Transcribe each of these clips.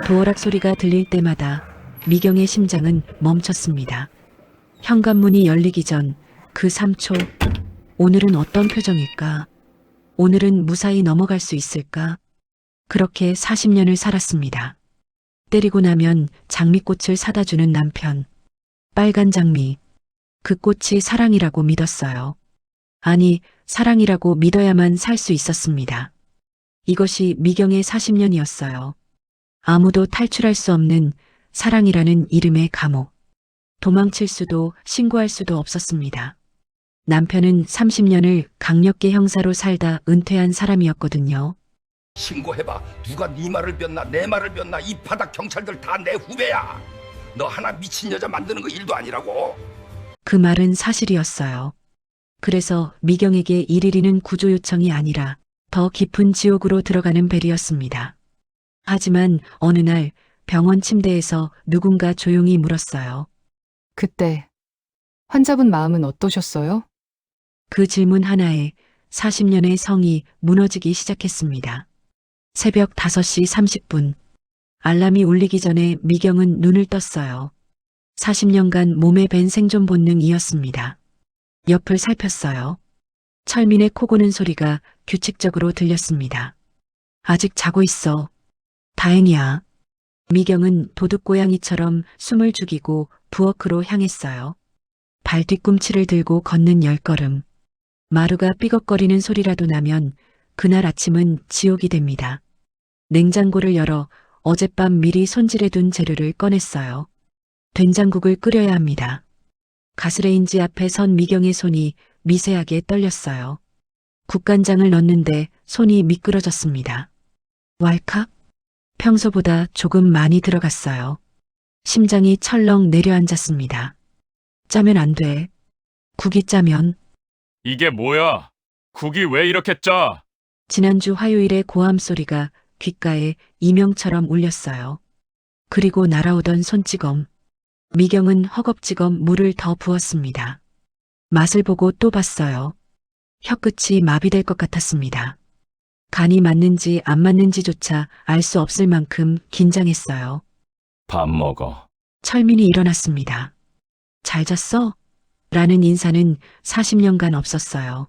도어락 소리가 들릴 때마다 미경의 심장은 멈췄습니다. 현관문이 열리기 전 그 3초, 오늘은 어떤 표정일까? 오늘은 무사히 넘어갈 수 있을까? 그렇게 40년을 살았습니다. 때리고 나면 장미꽃을 사다 주는 남편. 빨간 장미. 그 꽃이 사랑이라고 믿었어요. 아니, 사랑이라고 믿어야만 살 수 있었습니다. 이것이 미경의 40년이었어요. 아무도 탈출할 수 없는 사랑이라는 이름의 감옥. 도망칠 수도 신고할 수도 없었습니다. 남편은 30년을 강력계 형사로 살다 은퇴한 사람이었거든요. 신고해봐. 누가 네 말을 변나 내 말을 변나 이 바닥 경찰들 다 내 후배야. 너 하나 미친 여자 만드는 거 일도 아니라고. 그 말은 사실이었어요. 그래서 미경에게 일일이는 구조 요청이 아니라 더 깊은 지옥으로 들어가는 벨이었습니다. 하지만 어느 날 병원 침대에서 누군가 조용히 물었어요. 그때 환자분 마음은 어떠셨어요? 그 질문 하나에 40년의 성이 무너지기 시작했습니다. 새벽 5시 30분. 알람이 울리기 전에 미경은 눈을 떴어요. 40년간 몸에 밴 생존 본능이었습니다. 옆을 살폈어요. 철민의 코 고는 소리가 규칙적으로 들렸습니다. 아직 자고 있어. 다행이야. 미경은 도둑고양이처럼 숨을 죽이고 부엌으로 향했어요. 발 뒤꿈치를 들고 걷는 10걸음. 마루가 삐걱거리는 소리라도 나면 그날 아침은 지옥이 됩니다. 냉장고를 열어 어젯밤 미리 손질해둔 재료를 꺼냈어요. 된장국을 끓여야 합니다. 가스레인지 앞에 선 미경의 손이 미세하게 떨렸어요. 국간장을 넣는데 손이 미끄러졌습니다. 왈칵? 평소보다 조금 많이 들어갔어요. 심장이 철렁 내려앉았습니다. 짜면 안 돼. 국이 짜면. 이게 뭐야? 국이 왜 이렇게 짜? 지난주 화요일의 고함 소리가 귓가에 이명처럼 울렸어요. 그리고 날아오던 손찌검. 미경은 허겁지겁 물을 더 부었습니다. 맛을 보고 또 봤어요. 혀끝이 마비될 것 같았습니다. 간이 맞는지 안 맞는지조차 알 수 없을 만큼 긴장했어요. 밥 먹어. 철민이 일어났습니다. 잘 잤어? 라는 인사는 40년간 없었어요.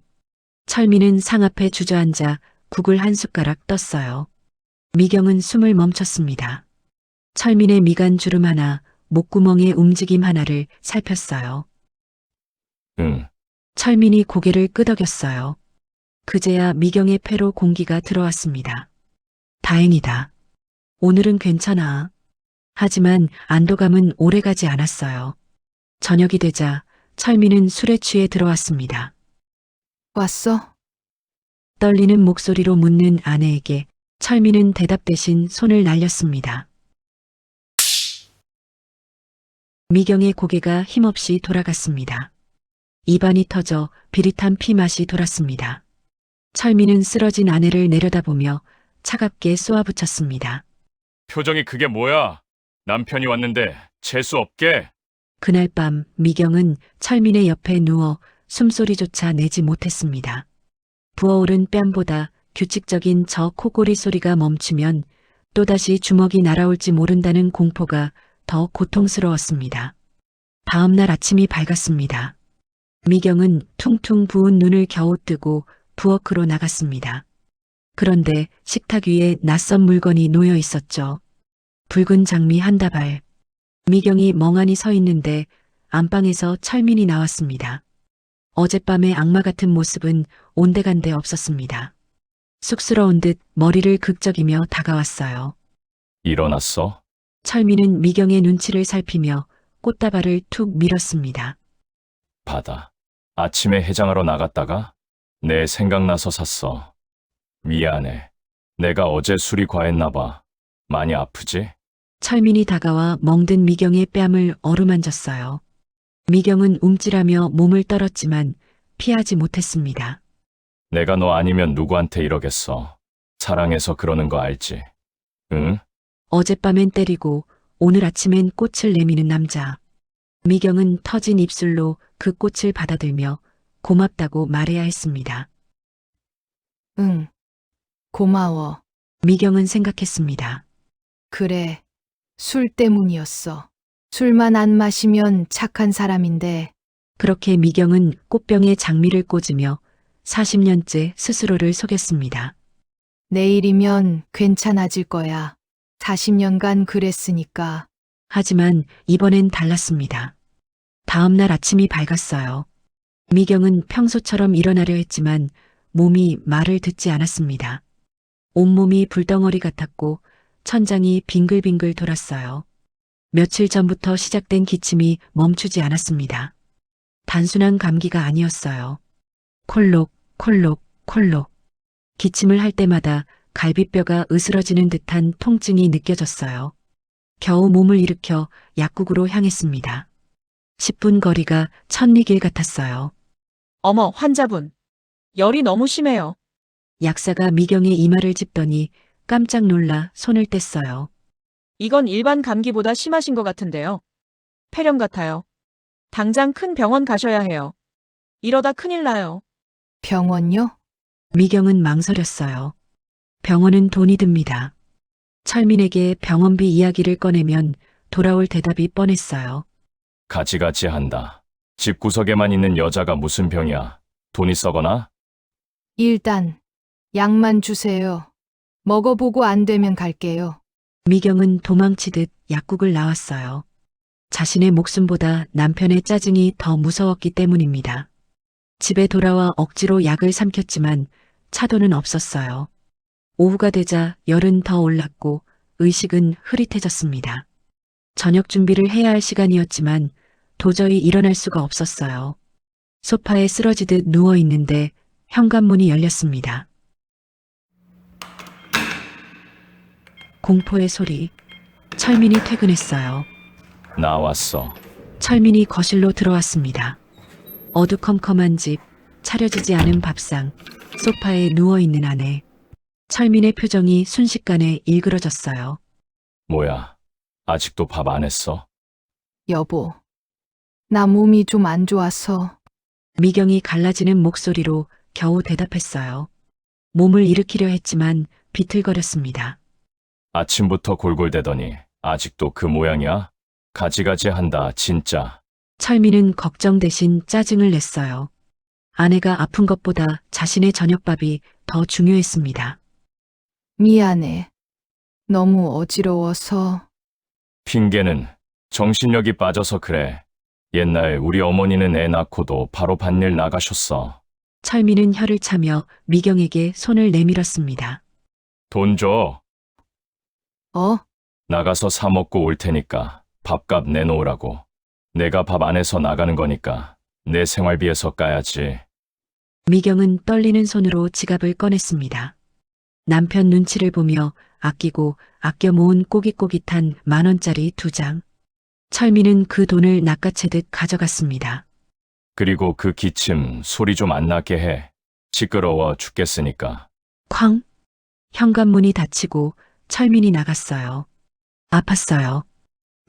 철민은 상 앞에 주저앉아 국을 한 숟가락 떴어요. 미경은 숨을 멈췄습니다. 철민의 미간 주름 하나, 목구멍의 움직임 하나를 살폈어요. 응. 철민이 고개를 끄덕였어요. 그제야 미경의 폐로 공기가 들어왔습니다. 다행이다. 오늘은 괜찮아. 하지만 안도감은 오래가지 않았어요. 저녁이 되자 철민은 술에 취해 들어왔습니다. 왔어? 떨리는 목소리로 묻는 아내에게 철민은 대답 대신 손을 날렸습니다. 미경의 고개가 힘없이 돌아갔습니다. 입안이 터져 비릿한 피맛이 돌았습니다. 철민은 쓰러진 아내를 내려다보며 차갑게 쏘아붙였습니다. 표정이 그게 뭐야? 남편이 왔는데 재수 없게? 그날 밤 미경은 철민의 옆에 누워 숨소리조차 내지 못했습니다. 부어오른 뺨보다 규칙적인 저 코골이 소리가 멈추면 또다시 주먹이 날아올지 모른다는 공포가 더 고통스러웠습니다. 다음 날 아침이 밝았습니다. 미경은 퉁퉁 부은 눈을 겨우 뜨고 부엌으로 나갔습니다. 그런데 식탁 위에 낯선 물건이 놓여 있었죠. 붉은 장미 한 다발. 미경이 멍하니 서 있는데 안방에서 철민이 나왔습니다. 어젯밤의 악마 같은 모습은 온데간데 없었습니다. 쑥스러운 듯 머리를 극적이며 다가왔어요. 일어났어? 철민은 미경의 눈치를 살피며 꽃다발을 툭 밀었습니다. 받아. 아침에 해장하러 나갔다가 내 생각나서 샀어. 미안해. 내가 어제 술이 과했나 봐. 많이 아프지? 철민이 다가와 멍든 미경의 뺨을 어루만졌어요. 미경은 움찔하며 몸을 떨었지만 피하지 못했습니다. 내가 너 아니면 누구한테 이러겠어. 사랑해서 그러는 거 알지? 응? 어젯밤엔 때리고 오늘 아침엔 꽃을 내미는 남자. 미경은 터진 입술로 그 꽃을 받아들며 고맙다고 말해야 했습니다. 응. 고마워. 미경은 생각했습니다. 그래. 술 때문이었어. 술만 안 마시면 착한 사람인데 그렇게 미경은 꽃병에 장미를 꽂으며 40년째 스스로를 속였습니다. 내일이면 괜찮아질 거야. 40년간 그랬으니까. 하지만 이번엔 달랐습니다. 다음 날 아침이 밝았어요. 미경은 평소처럼 일어나려 했지만 몸이 말을 듣지 않았습니다. 온몸이 불덩어리 같았고 천장이 빙글빙글 돌았어요. 며칠 전부터 시작된 기침이 멈추지 않았습니다. 단순한 감기가 아니었어요. 콜록, 콜록, 콜록. 기침을 할 때마다 갈비뼈가 으스러지는 듯한 통증이 느껴졌어요. 겨우 몸을 일으켜 약국으로 향했습니다. 10분 거리가 천리길 같았어요. 어머, 환자분. 열이 너무 심해요. 약사가 미경의 이마를 짚더니 깜짝 놀라 손을 뗐어요. 이건 일반 감기보다 심하신 것 같은데요. 폐렴 같아요. 당장 큰 병원 가셔야 해요. 이러다 큰일 나요. 병원요? 미경은 망설였어요. 병원은 돈이 듭니다. 철민에게 병원비 이야기를 꺼내면 돌아올 대답이 뻔했어요. 가지가지 한다. 집구석에만 있는 여자가 무슨 병이야? 돈이 썩어나? 일단 약만 주세요. 먹어보고 안 되면 갈게요. 미경은 도망치듯 약국을 나왔어요. 자신의 목숨보다 남편의 짜증이 더 무서웠기 때문입니다. 집에 돌아와 억지로 약을 삼켰지만 차도는 없었어요. 오후가 되자 열은 더 올랐고 의식은 흐릿해졌습니다. 저녁 준비를 해야 할 시간이었지만 도저히 일어날 수가 없었어요. 소파에 쓰러지듯 누워 있는데 현관문이 열렸습니다. 공포의 소리. 철민이 퇴근했어요. 나왔어. 철민이 거실로 들어왔습니다. 어두컴컴한 집, 차려지지 않은 밥상, 소파에 누워있는 아내. 철민의 표정이 순식간에 일그러졌어요. 뭐야? 아직도 밥 안 했어? 여보, 나 몸이 좀 안 좋아서. 미경이 갈라지는 목소리로 겨우 대답했어요. 몸을 일으키려 했지만 비틀거렸습니다. 아침부터 골골대더니 아직도 그 모양이야? 가지가지 한다, 진짜. 철민은 걱정 대신 짜증을 냈어요. 아내가 아픈 것보다 자신의 저녁밥이 더 중요했습니다. 미안해. 너무 어지러워서. 핑계는 정신력이 빠져서 그래. 옛날 우리 어머니는 애 낳고도 바로 밭일 나가셨어. 철민은 혀를 차며 미경에게 손을 내밀었습니다. 돈 줘. 어? 나가서 사 먹고 올 테니까 밥값 내놓으라고. 내가 밥 안 해서 나가는 거니까 내 생활비에서 까야지. 미경은 떨리는 손으로 지갑을 꺼냈습니다. 남편 눈치를 보며 아끼고 아껴 모은 꼬깃꼬깃한 10,000원짜리 2장. 철민은 그 돈을 낚아채듯 가져갔습니다. 그리고 그 기침 소리 좀 안 나게 해. 시끄러워 죽겠으니까. 쾅! 현관문이 닫히고 철민이 나갔어요. 아팠어요.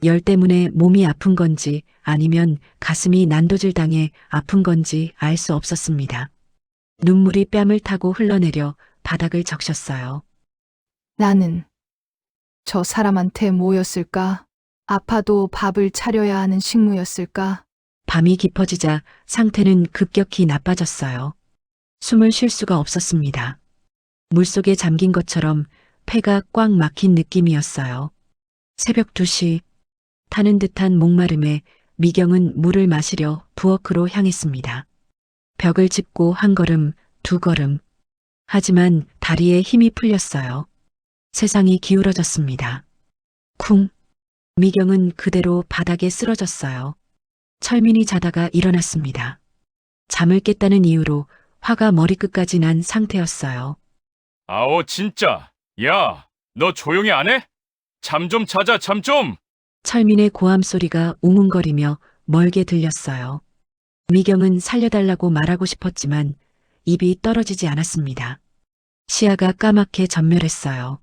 열 때문에 몸이 아픈 건지 아니면 가슴이 난도질 당해 아픈 건지 알 수 없었습니다. 눈물이 뺨을 타고 흘러내려 바닥을 적셨어요. 나는 저 사람한테 뭐였을까? 아파도 밥을 차려야 하는 식무였을까? 밤이 깊어지자 상태는 급격히 나빠졌어요. 숨을 쉴 수가 없었습니다. 물속에 잠긴 것처럼 폐가 꽉 막힌 느낌이었어요. 새벽 2시, 타는 듯한 목마름에 미경은 물을 마시려 부엌으로 향했습니다. 벽을 짚고 한 걸음, 두 걸음. 하지만 다리에 힘이 풀렸어요. 세상이 기울어졌습니다. 쿵. 미경은 그대로 바닥에 쓰러졌어요. 철민이 자다가 일어났습니다. 잠을 깼다는 이유로 화가 머리끝까지 난 상태였어요. 아오 진짜. 야, 너 조용히 안 해? 잠 좀 자자, 잠 좀. 철민의 고함 소리가 웅웅거리며 멀게 들렸어요. 미경은 살려달라고 말하고 싶었지만 입이 떨어지지 않았습니다. 시야가 까맣게 전멸했어요.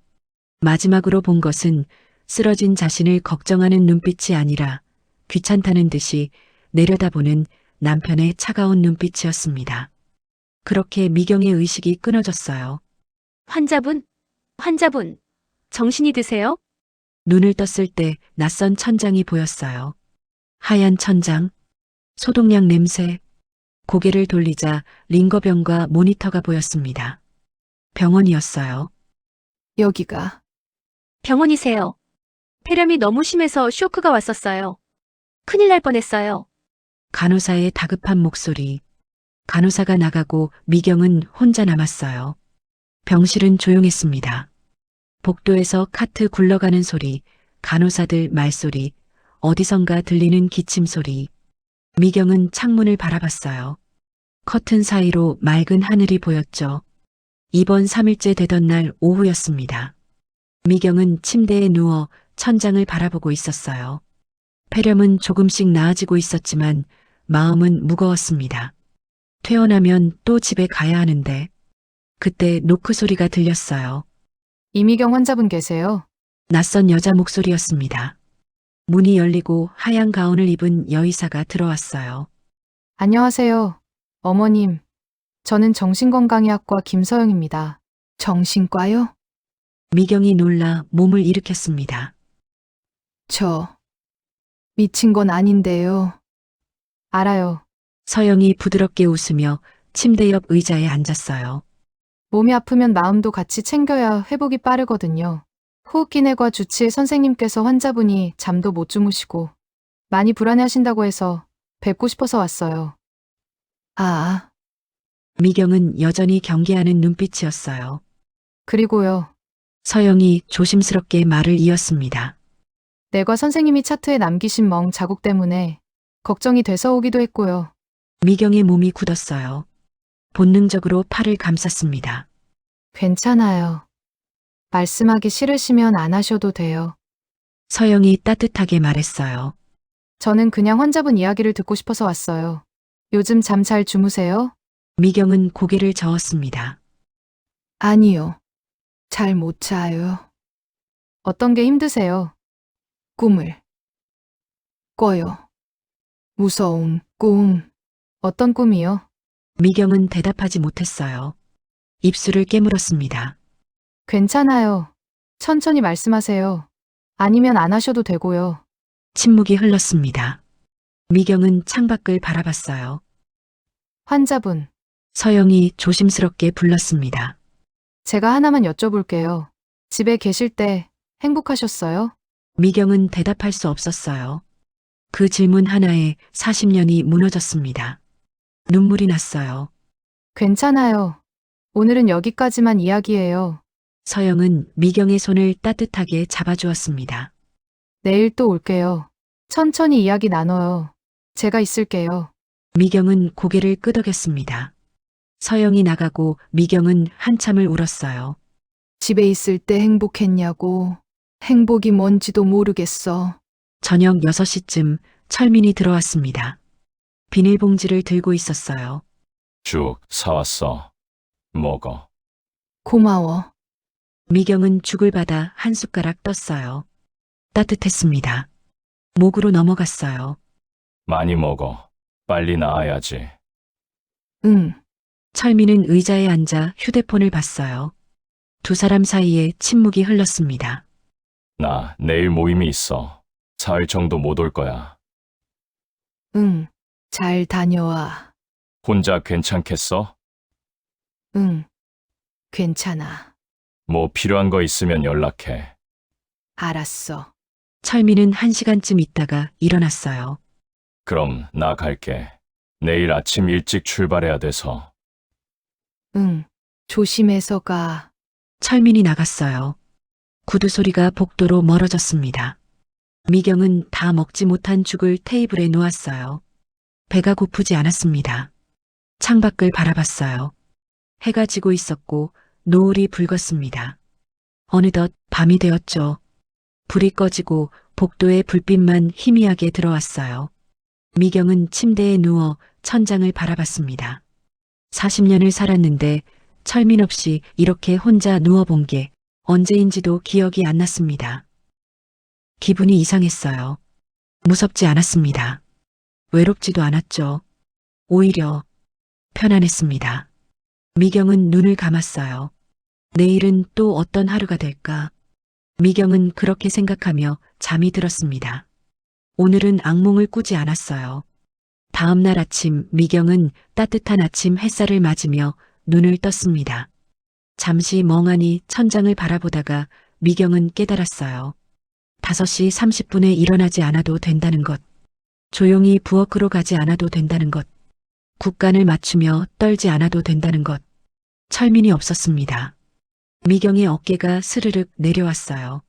마지막으로 본 것은 쓰러진 자신을 걱정하는 눈빛이 아니라 귀찮다는 듯이 내려다보는 남편의 차가운 눈빛이었습니다. 그렇게 미경의 의식이 끊어졌어요. 환자분, 정신이 드세요? 눈을 떴을 때 낯선 천장이 보였어요. 하얀 천장, 소독약 냄새, 고개를 돌리자 링거병과 모니터가 보였습니다. 병원이었어요. 여기가 병원이세요. 폐렴이 너무 심해서 쇼크가 왔었어요. 큰일 날 뻔했어요. 간호사의 다급한 목소리. 간호사가 나가고 미경은 혼자 남았어요. 병실은 조용했습니다. 복도에서 카트 굴러가는 소리, 간호사들 말소리, 어디선가 들리는 기침 소리. 미경은 창문을 바라봤어요. 커튼 사이로 맑은 하늘이 보였죠. 입원 3일째 되던 날 오후였습니다. 미경은 침대에 누워 천장을 바라보고 있었어요. 폐렴은 조금씩 나아지고 있었지만 마음은 무거웠습니다. 퇴원하면 또 집에 가야 하는데 그때 노크 소리가 들렸어요. 이미경 환자분 계세요? 낯선 여자 목소리였습니다. 문이 열리고 하얀 가운을 입은 여의사가 들어왔어요. 안녕하세요. 어머님. 저는 정신건강의학과 김서영입니다. 정신과요? 미경이 놀라 몸을 일으켰습니다. 저 미친 건 아닌데요. 알아요. 서영이 부드럽게 웃으며 침대 옆 의자에 앉았어요. 몸이 아프면 마음도 같이 챙겨야 회복이 빠르거든요. 호흡기내과 주치의 선생님께서 환자분이 잠도 못 주무시고 많이 불안해하신다고 해서 뵙고 싶어서 왔어요. 아, 미경은 여전히 경계하는 눈빛이었어요. 그리고요. 서영이 조심스럽게 말을 이었습니다. 내과 선생님이 차트에 남기신 멍 자국 때문에 걱정이 돼서 오기도 했고요. 미경의 몸이 굳었어요. 본능적으로 팔을 감쌌습니다. 괜찮아요. 말씀하기 싫으시면 안 하셔도 돼요. 서영이 따뜻하게 말했어요. 저는 그냥 환자분 이야기를 듣고 싶어서 왔어요. 요즘 잠 잘 주무세요? 미경은 고개를 저었습니다. 아니요. 잘 못 자요. 어떤 게 힘드세요? 꿈을 꿔요. 무서운 꿈. 어떤 꿈이요? 미경은 대답하지 못했어요. 입술을 깨물었습니다. 괜찮아요. 천천히 말씀하세요. 아니면 안 하셔도 되고요. 침묵이 흘렀습니다. 미경은 창밖을 바라봤어요. 환자분, 서영이 조심스럽게 불렀습니다. 제가 하나만 여쭤볼게요. 집에 계실 때 행복하셨어요? 미경은 대답할 수 없었어요. 그 질문 하나에 40년이 무너졌습니다. 눈물이 났어요. 괜찮아요. 오늘은 여기까지만 이야기해요. 서영은 미경의 손을 따뜻하게 잡아주었습니다. 내일 또 올게요. 천천히 이야기 나눠요. 제가 있을게요. 미경은 고개를 끄덕였습니다. 서영이 나가고 미경은 한참을 울었어요. 집에 있을 때 행복했냐고. 행복이 뭔지도 모르겠어. 저녁 6시쯤 철민이 들어왔습니다. 비닐봉지를 들고 있었어요. 죽 사왔어. 먹어. 고마워. 미경은 죽을 받아 한 숟가락 떴어요. 따뜻했습니다. 목으로 넘어갔어요. 많이 먹어. 빨리 나아야지. 응. 철민은 의자에 앉아 휴대폰을 봤어요. 두 사람 사이에 침묵이 흘렀습니다. 나 내일 모임이 있어. 사흘 정도 못 올 거야. 응. 잘 다녀와. 혼자 괜찮겠어? 응. 괜찮아. 뭐 필요한 거 있으면 연락해. 알았어. 철민은 1시간쯤 있다가 일어났어요. 그럼 나 갈게. 내일 아침 일찍 출발해야 돼서. 응. 조심해서 가. 철민이 나갔어요. 구두 소리가 복도로 멀어졌습니다. 미경은 다 먹지 못한 죽을 테이블에 놓았어요. 배가 고프지 않았습니다. 창밖을 바라봤어요. 해가 지고 있었고 노을이 붉었습니다. 어느덧 밤이 되었죠. 불이 꺼지고 복도에 불빛만 희미하게 들어왔어요. 미경은 침대에 누워 천장을 바라봤습니다. 40년을 살았는데 철민 없이 이렇게 혼자 누워본 게 언제인지도 기억이 안 났습니다. 기분이 이상했어요. 무섭지 않았습니다. 외롭지도 않았죠. 오히려 편안했습니다. 미경은 눈을 감았어요. 내일은 또 어떤 하루가 될까? 미경은 그렇게 생각하며 잠이 들었습니다. 오늘은 악몽을 꾸지 않았어요. 다음 날 아침 미경은 따뜻한 아침 햇살을 맞으며 눈을 떴습니다. 잠시 멍하니 천장을 바라보다가 미경은 깨달았어요. 5시 30분에 일어나지 않아도 된다는 것. 조용히 부엌으로 가지 않아도 된다는 것. 국간을 맞추며 떨지 않아도 된다는 것. 철민이 없었습니다. 미경의 어깨가 스르륵 내려왔어요.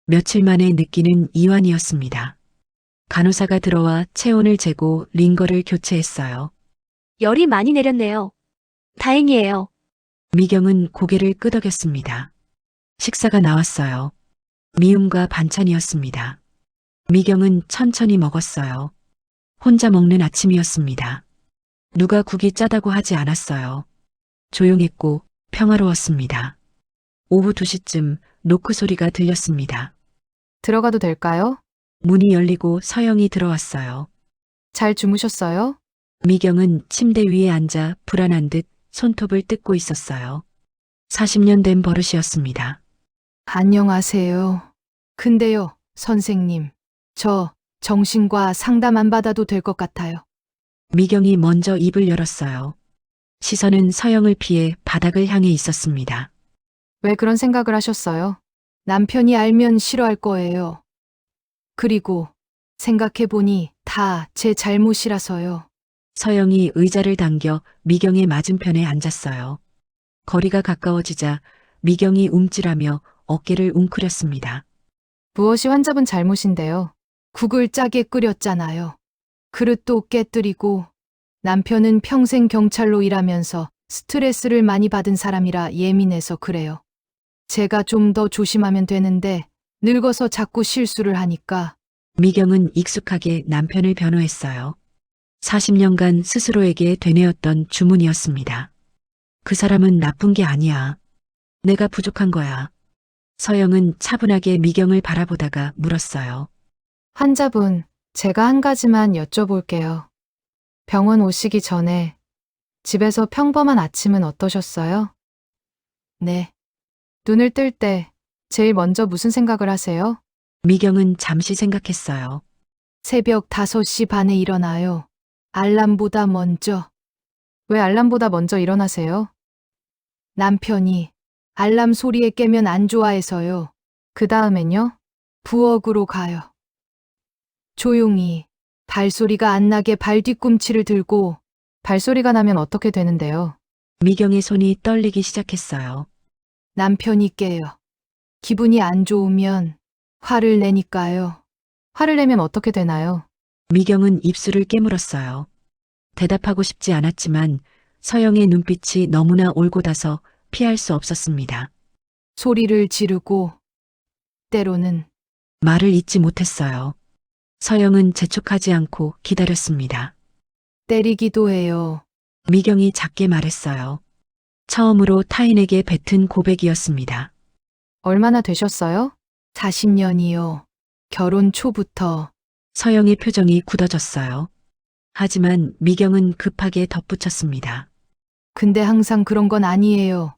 며칠 만에 느끼는 이완이었습니다. 간호사가 들어와 체온을 재고 링거를 교체했어요. 열이 많이 내렸네요. 다행이에요. 미경은 고개를 끄덕였습니다. 식사가 나왔어요. 미음과 반찬이었습니다. 미경은 천천히 먹었어요. 혼자 먹는 아침이었습니다. 누가 국이 짜다고 하지 않았어요. 조용했고 평화로웠습니다. 오후 2시쯤 노크 소리가 들렸습니다. 들어가도 될까요? 문이 열리고 서영이 들어왔어요. 잘 주무셨어요? 미경은 침대 위에 앉아 불안한 듯 손톱을 뜯고 있었어요. 40년 된 버릇이었습니다. 안녕하세요. 근데요, 선생님. 저 정신과 상담 안 받아도 될 것 같아요. 미경이 먼저 입을 열었어요. 시선은 서영을 피해 바닥을 향해 있었습니다. 왜 그런 생각을 하셨어요? 남편이 알면 싫어할 거예요. 그리고 생각해보니 다 제 잘못이라서요. 서영이 의자를 당겨 미경의 맞은편에 앉았어요. 거리가 가까워지자 미경이 움찔하며 어깨를 웅크렸습니다. 무엇이 환자분 잘못인데요? 국을 짜게 끓였잖아요. 그릇도 깨뜨리고 남편은 평생 경찰로 일하면서 스트레스를 많이 받은 사람이라 예민해서 그래요. 제가 좀 더 조심하면 되는데 늙어서 자꾸 실수를 하니까 미경은 익숙하게 남편을 변호했어요. 40년간 스스로에게 되뇌었던 주문이었습니다. 그 사람은 나쁜 게 아니야. 내가 부족한 거야. 서영은 차분하게 미경을 바라보다가 물었어요. 환자분, 제가 한 가지만 여쭤볼게요. 병원 오시기 전에 집에서 평범한 아침은 어떠셨어요? 네. 눈을 뜰 때 제일 먼저 무슨 생각을 하세요? 미경은 잠시 생각했어요. 새벽 5시 반에 일어나요. 알람보다 먼저. 왜 알람보다 먼저 일어나세요? 남편이 알람 소리에 깨면 안 좋아해서요. 그 다음엔요? 부엌으로 가요. 조용히 발소리가 안 나게 발 뒤꿈치를 들고 발소리가 나면 어떻게 되는데요? 미경의 손이 떨리기 시작했어요. 남편이 깨요. 기분이 안 좋으면 화를 내니까요. 화를 내면 어떻게 되나요? 미경은 입술을 깨물었어요. 대답하고 싶지 않았지만 서영의 눈빛이 너무나 올곧아서 피할 수 없었습니다. 소리를 지르고 때로는 말을 잇지 못했어요. 서영은 재촉하지 않고 기다렸습니다. 때리기도 해요. 미경이 작게 말했어요. 처음으로 타인에게 뱉은 고백이었습니다. 얼마나 되셨어요? 40년이요. 결혼 초부터. 서영의 표정이 굳어졌어요. 하지만 미경은 급하게 덧붙였습니다. 근데 항상 그런 건 아니에요.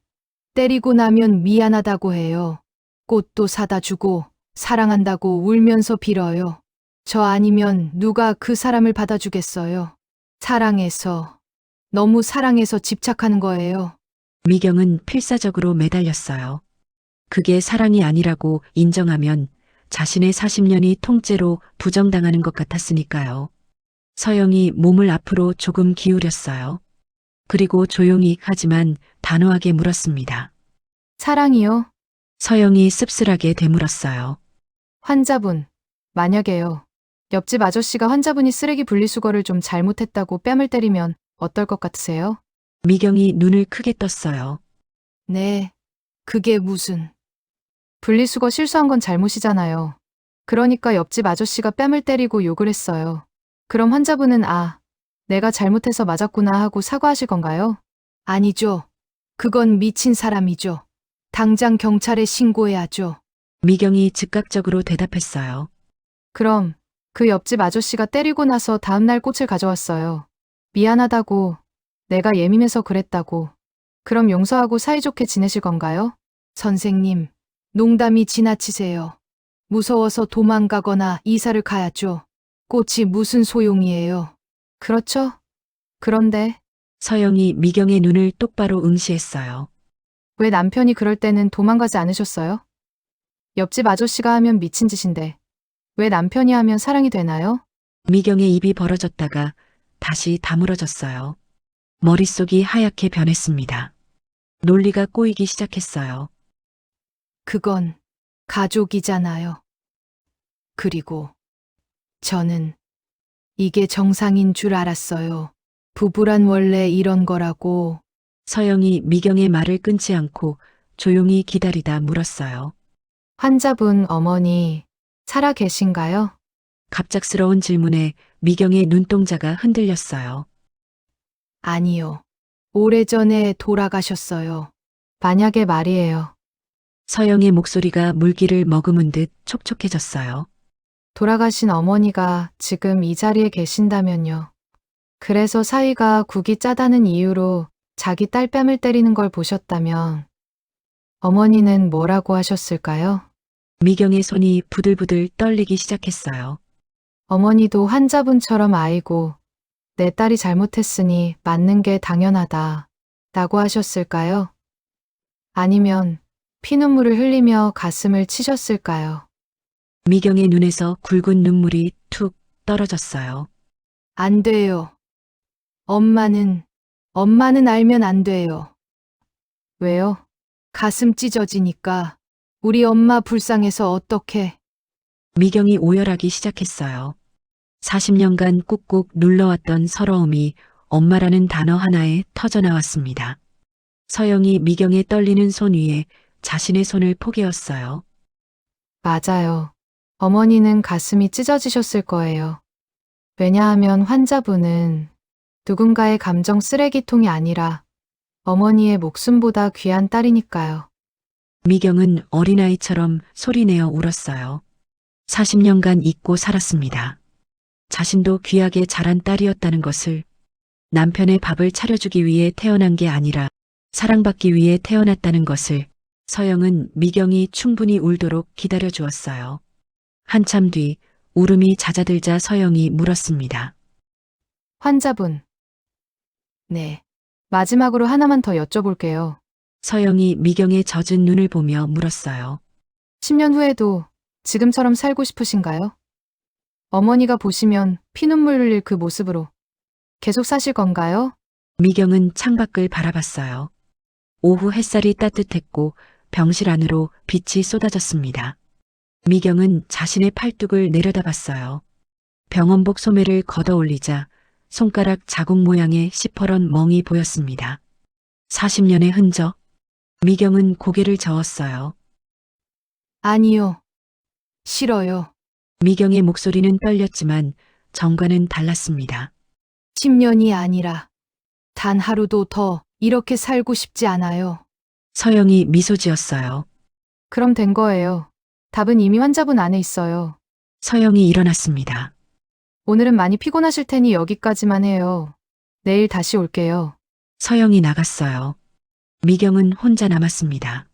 때리고 나면 미안하다고 해요. 꽃도 사다 주고 사랑한다고 울면서 빌어요. 저 아니면 누가 그 사람을 받아주겠어요. 사랑해서, 너무 사랑해서 집착하는 거예요. 미경은 필사적으로 매달렸어요. 그게 사랑이 아니라고 인정하면 자신의 40년이 통째로 부정당하는 것 같았으니까요. 서영이 몸을 앞으로 조금 기울였어요. 그리고 조용히 하지만 단호하게 물었습니다. 사랑이요? 서영이 씁쓸하게 되물었어요. 환자분, 만약에요. 옆집 아저씨가 환자분이 쓰레기 분리수거를 좀 잘못했다고 뺨을 때리면 어떨 것 같으세요? 미경이 눈을 크게 떴어요. 네, 그게 무슨. 분리수거 실수한 건 잘못이잖아요. 그러니까 옆집 아저씨가 뺨을 때리고 욕을 했어요. 그럼 환자분은 내가 잘못해서 맞았구나 하고 사과하실 건가요? 아니죠. 그건 미친 사람이죠. 당장 경찰에 신고해야죠. 미경이 즉각적으로 대답했어요. 그럼 그 옆집 아저씨가 때리고 나서 다음날 꽃을 가져왔어요. 미안하다고, 내가 예민해서 그랬다고. 그럼 용서하고 사이좋게 지내실 건가요? 선생님, 농담이 지나치세요. 무서워서 도망가거나 이사를 가야죠. 꽃이 무슨 소용이에요. 그렇죠? 그런데 서영이 미경의 눈을 똑바로 응시했어요. 왜 남편이 그럴 때는 도망가지 않으셨어요? 옆집 아저씨가 하면 미친 짓인데 왜 남편이 하면 사랑이 되나요? 미경의 입이 벌어졌다가 다시 다물어졌어요. 머릿속이 하얗게 변했습니다. 논리가 꼬이기 시작했어요. 그건 가족이잖아요. 그리고 저는 이게 정상인 줄 알았어요. 부부란 원래 이런 거라고. 서영이 미경의 말을 끊지 않고 조용히 기다리다 물었어요. 환자분 어머니 살아 계신가요? 갑작스러운 질문에 미경의 눈동자가 흔들렸어요. 아니요. 오래전에 돌아가셨어요. 만약에 말이에요. 서영의 목소리가 물기를 머금은 듯 촉촉해졌어요. 돌아가신 어머니가 지금 이 자리에 계신다면요. 그래서 사위가 국이 짜다는 이유로 자기 딸 뺨을 때리는 걸 보셨다면 어머니는 뭐라고 하셨을까요? 미경의 손이 부들부들 떨리기 시작했어요. 어머니도 환자분처럼 아이고 내 딸이 잘못했으니 맞는 게 당연하다 라고 하셨을까요? 아니면 피눈물을 흘리며 가슴을 치셨을까요? 미경의 눈에서 굵은 눈물이 툭 떨어졌어요. 안 돼요. 엄마는 알면 안 돼요. 왜요? 가슴 찢어지니까. 우리 엄마 불쌍해서 어떡해. 미경이 오열하기 시작했어요. 40년간 꾹꾹 눌러왔던 서러움이 엄마라는 단어 하나에 터져나왔습니다. 서영이 미경의 떨리는 손 위에 자신의 손을 포개었어요. 맞아요. 어머니는 가슴이 찢어지셨을 거예요. 왜냐하면 환자분은 누군가의 감정 쓰레기통이 아니라 어머니의 목숨보다 귀한 딸이니까요. 미경은 어린아이처럼 소리내어 울었어요. 40년간 잊고 살았습니다. 자신도 귀하게 자란 딸이었다는 것을, 남편의 밥을 차려주기 위해 태어난 게 아니라 사랑받기 위해 태어났다는 것을. 서영은 미경이 충분히 울도록 기다려 주었어요. 한참 뒤 울음이 잦아들자 서영이 물었습니다. 환자분. 네. 마지막으로 하나만 더 여쭤볼게요. 서영이 미경의 젖은 눈을 보며 물었어요. 10년 후에도 지금처럼 살고 싶으신가요? 어머니가 보시면 피눈물 흘릴 그 모습으로 계속 사실 건가요? 미경은 창밖을 바라봤어요. 오후 햇살이 따뜻했고 병실 안으로 빛이 쏟아졌습니다. 미경은 자신의 팔뚝을 내려다봤어요. 병원복 소매를 걷어 올리자 손가락 자국 모양의 시퍼런 멍이 보였습니다. 40년의 흔적. 미경은 고개를 저었어요. 아니요. 싫어요. 미경의 목소리는 떨렸지만 정과는 달랐습니다. 10년이 아니라 단 하루도 더 이렇게 살고 싶지 않아요. 서영이 미소 지었어요. 그럼 된 거예요. 답은 이미 환자분 안에 있어요. 서영이 일어났습니다. 오늘은 많이 피곤하실 테니 여기까지만 해요. 내일 다시 올게요. 서영이 나갔어요. 미경은 혼자 남았습니다.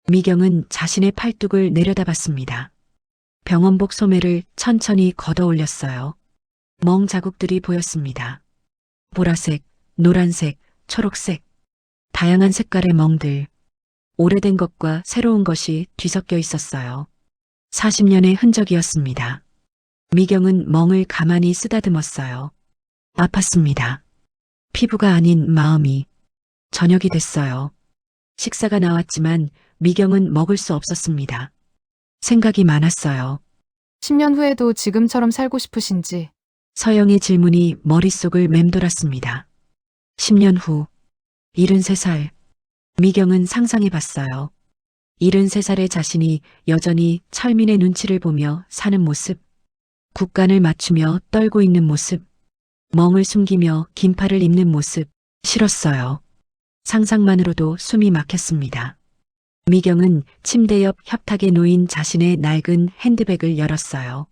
미경은 자신의 팔뚝을 내려다봤습니다. 병원복 소매를 천천히 걷어 올렸어요. 멍 자국들이 보였습니다. 보라색, 노란색, 초록색, 다양한 색깔의 멍들. 오래된 것과 새로운 것이 뒤섞여 있었어요. 40년의 흔적이었습니다. 미경은 멍을 가만히 쓰다듬었어요. 아팠습니다. 피부가 아닌 마음이. 저녁이 됐어요. 식사가 나왔지만 미경은 먹을 수 없었습니다. 생각이 많았어요. 10년 후에도 지금처럼 살고 싶으신지. 서영의 질문이 머릿속을 맴돌았습니다. 10년 후, 73살. 미경은 상상해봤어요. 73살의 자신이 여전히 철민의 눈치를 보며 사는 모습, 국간을 맞추며 떨고 있는 모습, 멍을 숨기며 긴팔을 입는 모습, 싫었어요. 상상만으로도 숨이 막혔습니다. 미경은 침대 옆 협탁에 놓인 자신의 낡은 핸드백을 열었어요.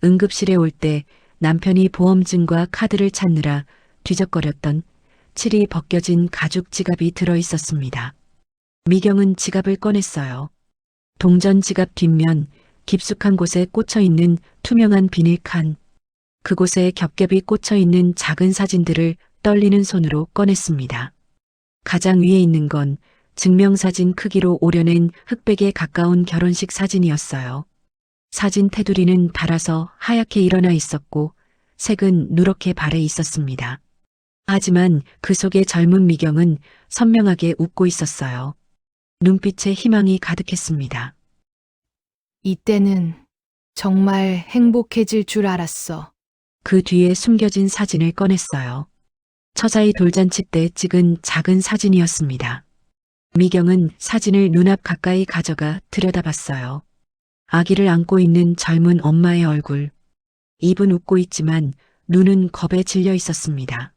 응급실에 올 때 남편이 보험증과 카드를 찾느라 뒤적거렸던 칠이 벗겨진 가죽 지갑이 들어 있었습니다. 미경은 지갑을 꺼냈어요. 동전 지갑 뒷면 깊숙한 곳에 꽂혀 있는 투명한 비닐칸. 그곳에 겹겹이 꽂혀 있는 작은 사진들을 떨리는 손으로 꺼냈습니다. 가장 위에 있는 건 증명사진 크기로 오려낸 흑백에 가까운 결혼식 사진이었어요. 사진 테두리는 닳아서 하얗게 일어나 있었고 색은 누렇게 발해 있었습니다. 하지만 그 속에 젊은 미경은 선명하게 웃고 있었어요. 눈빛에 희망이 가득했습니다. 이때는 정말 행복해질 줄 알았어. 그 뒤에 숨겨진 사진을 꺼냈어요. 처자의 돌잔치 때 찍은 작은 사진이었습니다. 미경은 사진을 눈앞 가까이 가져가 들여다봤어요. 아기를 안고 있는 젊은 엄마의 얼굴. 입은 웃고 있지만 눈은 겁에 질려 있었습니다.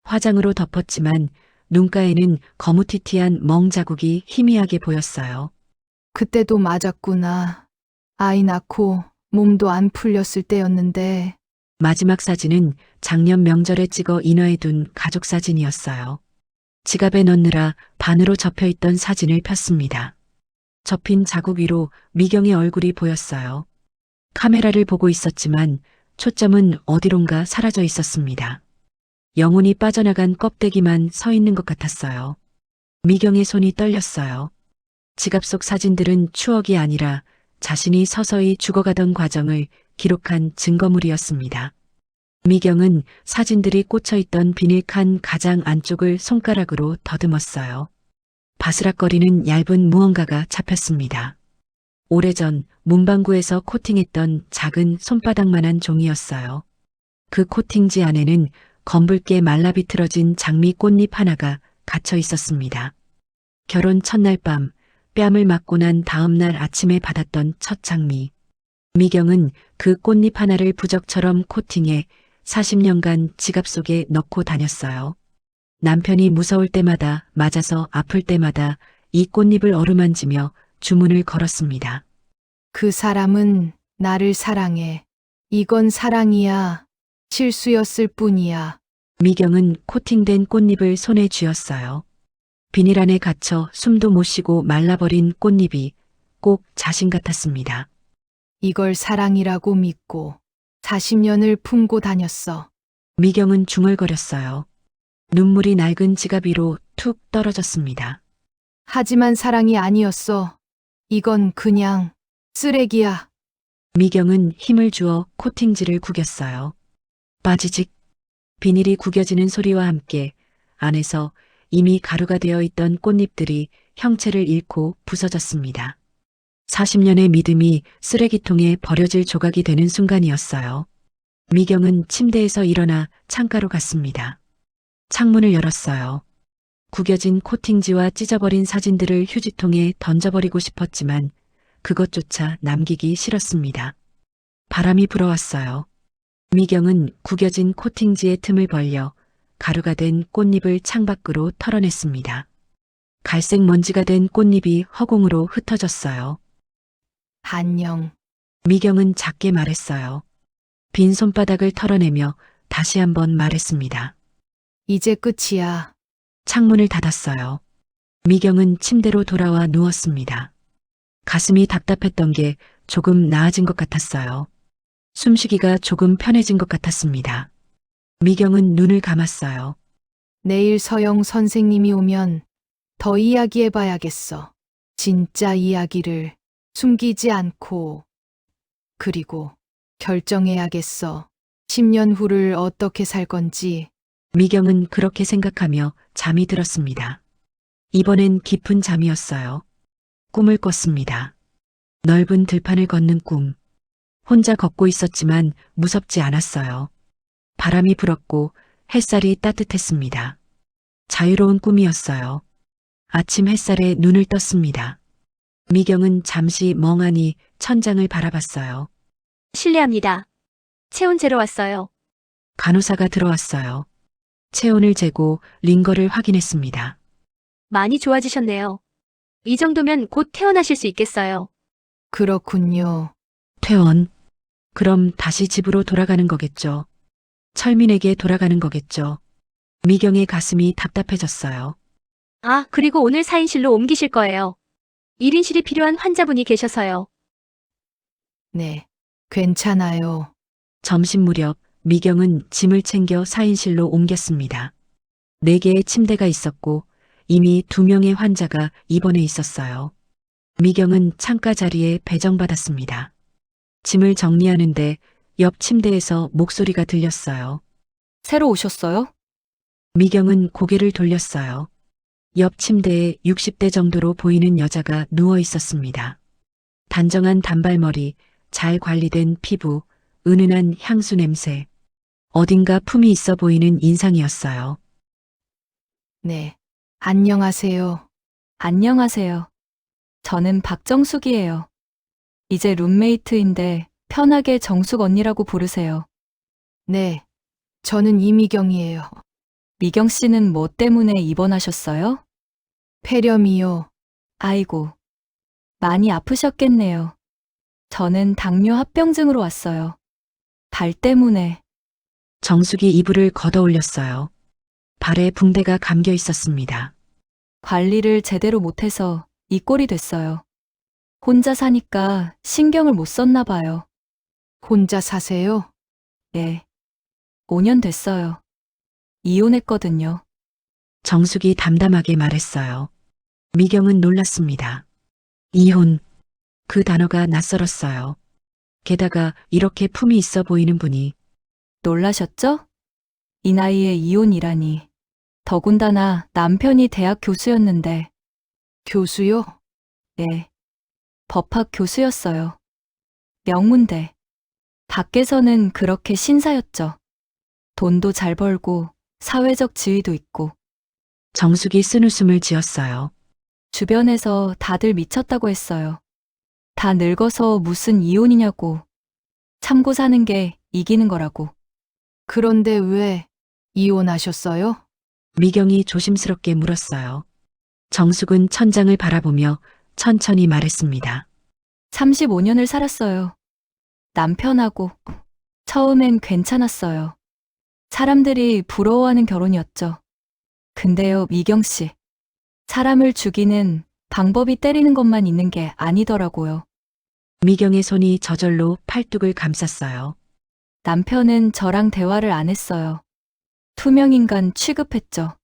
화장으로 덮었지만 눈가에는 거무튀튀한 멍 자국이 희미하게 보였어요. 그때도 맞았구나. 아이 낳고 몸도 안 풀렸을 때였는데. 마지막 사진은 작년 명절에 찍어 인화해둔 가족 사진이었어요. 지갑에 넣느라 반으로 접혀있던 사진을 폈습니다. 접힌 자국 위로 미경의 얼굴이 보였어요. 카메라를 보고 있었지만 초점은 어디론가 사라져 있었습니다. 영혼이 빠져나간 껍데기만 서 있는 것 같았어요. 미경의 손이 떨렸어요. 지갑 속 사진들은 추억이 아니라 자신이 서서히 죽어가던 과정을 기록한 증거물이었습니다. 미경은 사진들이 꽂혀있던 비닐칸 가장 안쪽을 손가락으로 더듬었어요. 바스락거리는 얇은 무언가가 잡혔습니다. 오래전 문방구에서 코팅했던 작은 손바닥만한 종이였어요. 그 코팅지 안에는 검붉게 말라비틀어진 장미 꽃잎 하나가 갇혀 있었습니다. 결혼 첫날 밤 뺨을 맞고 난 다음 날 아침에 받았던 첫 장미. 미경은 그 꽃잎 하나를 부적처럼 코팅해 40년간 지갑 속에 넣고 다녔어요. 남편이 무서울 때마다, 맞아서 아플 때마다 이 꽃잎을 어루만지며 주문을 걸었습니다. 그 사람은 나를 사랑해. 이건 사랑이야. 실수였을 뿐이야. 미경은 코팅된 꽃잎을 손에 쥐었어요. 비닐 안에 갇혀 숨도 못 쉬고 말라버린 꽃잎이 꼭 자신 같았습니다. 이걸 사랑이라고 믿고 40년을 품고 다녔어. 미경은 중얼거렸어요. 눈물이 낡은 지갑 위로 툭 떨어졌습니다. 하지만 사랑이 아니었어. 이건 그냥 쓰레기야. 미경은 힘을 주어 코팅지를 구겼어요. 빠지직 비닐이 구겨지는 소리와 함께 안에서 이미 가루가 되어 있던 꽃잎들이 형체를 잃고 부서졌습니다. 40년의 믿음이 쓰레기통에 버려질 조각이 되는 순간이었어요. 미경은 침대에서 일어나 창가로 갔습니다. 창문을 열었어요. 구겨진 코팅지와 찢어버린 사진들을 휴지통에 던져버리고 싶었지만 그것조차 남기기 싫었습니다. 바람이 불어왔어요. 미경은 구겨진 코팅지의 틈을 벌려 가루가 된 꽃잎을 창밖으로 털어냈습니다. 갈색 먼지가 된 꽃잎이 허공으로 흩어졌어요. 안녕. 미경은 작게 말했어요. 빈 손바닥을 털어내며 다시 한번 말했습니다. 이제 끝이야. 창문을 닫았어요. 미경은 침대로 돌아와 누웠습니다. 가슴이 답답했던 게 조금 나아진 것 같았어요. 숨쉬기가 조금 편해진 것 같았습니다. 미경은 눈을 감았어요. 내일 서영 선생님이 오면 더 이야기해봐야겠어. 진짜 이야기를 숨기지 않고. 그리고 결정해야겠어. 10년 후를 어떻게 살 건지. 미경은 그렇게 생각하며 잠이 들었습니다. 이번엔 깊은 잠이었어요. 꿈을 꿨습니다. 넓은 들판을 걷는 꿈. 혼자 걷고 있었지만 무섭지 않았어요. 바람이 불었고 햇살이 따뜻했습니다. 자유로운 꿈이었어요. 아침 햇살에 눈을 떴습니다. 미경은 잠시 멍하니 천장을 바라봤어요. 실례합니다. 체온 재러 왔어요. 간호사가 들어왔어요. 체온을 재고 링거를 확인했습니다. 많이 좋아지셨네요. 이 정도면 곧 퇴원하실 수 있겠어요. 그렇군요. 퇴원. 그럼 다시 집으로 돌아가는 거겠죠. 철민에게 돌아가는 거겠죠. 미경의 가슴이 답답해졌어요. 아, 그리고 오늘 사인실로 옮기실 거예요. 1인실이 필요한 환자분이 계셔서요. 네, 괜찮아요. 점심 무렵 미경은 짐을 챙겨 4인실로 옮겼습니다. 4개의 침대가 있었고 이미 2명의 환자가 입원해 있었어요. 미경은 창가 자리에 배정받았습니다. 짐을 정리하는데 옆 침대에서 목소리가 들렸어요. 새로 오셨어요? 미경은 고개를 돌렸어요. 옆 침대에 60대 정도로 보이는 여자가 누워 있었습니다. 단정한 단발머리, 잘 관리된 피부, 은은한 향수 냄새. 어딘가 품이 있어 보이는 인상이었어요. 네. 안녕하세요. 안녕하세요. 저는 박정숙이에요. 이제 룸메이트인데 편하게 정숙 언니라고 부르세요. 네. 저는 이미경이에요. 미경 씨는 뭐 때문에 입원하셨어요? 폐렴이요. 아이고. 많이 아프셨겠네요. 저는 당뇨 합병증으로 왔어요. 발 때문에. 정숙이 이불을 걷어 올렸어요. 발에 붕대가 감겨 있었습니다. 관리를 제대로 못해서 이 꼴이 됐어요. 혼자 사니까 신경을 못 썼나 봐요. 혼자 사세요? 네. 5년 됐어요. 이혼했거든요. 정숙이 담담하게 말했어요. 미경은 놀랐습니다. 이혼. 그 단어가 낯설었어요. 게다가 이렇게 품이 있어 보이는 분이 놀라셨죠? 이 나이에 이혼이라니. 더군다나 남편이 대학 교수였는데. 교수요? 네. 법학 교수였어요. 명문대. 밖에서는 그렇게 신사였죠. 돈도 잘 벌고 사회적 지위도 있고. 정숙이 쓴웃음을 지었어요. 주변에서 다들 미쳤다고 했어요. 다 늙어서 무슨 이혼이냐고. 참고 사는 게 이기는 거라고. 그런데 왜 이혼하셨어요? 미경이 조심스럽게 물었어요. 정숙은 천장을 바라보며 천천히 말했습니다. 35년을 살았어요. 남편하고. 처음엔 괜찮았어요. 사람들이 부러워하는 결혼이었죠. 근데요, 미경 씨. 사람을 죽이는 방법이 때리는 것만 있는 게 아니더라고요. 미경의 손이 저절로 팔뚝을 감쌌어요. 남편은 저랑 대화를 안 했어요. 투명인간 취급했죠.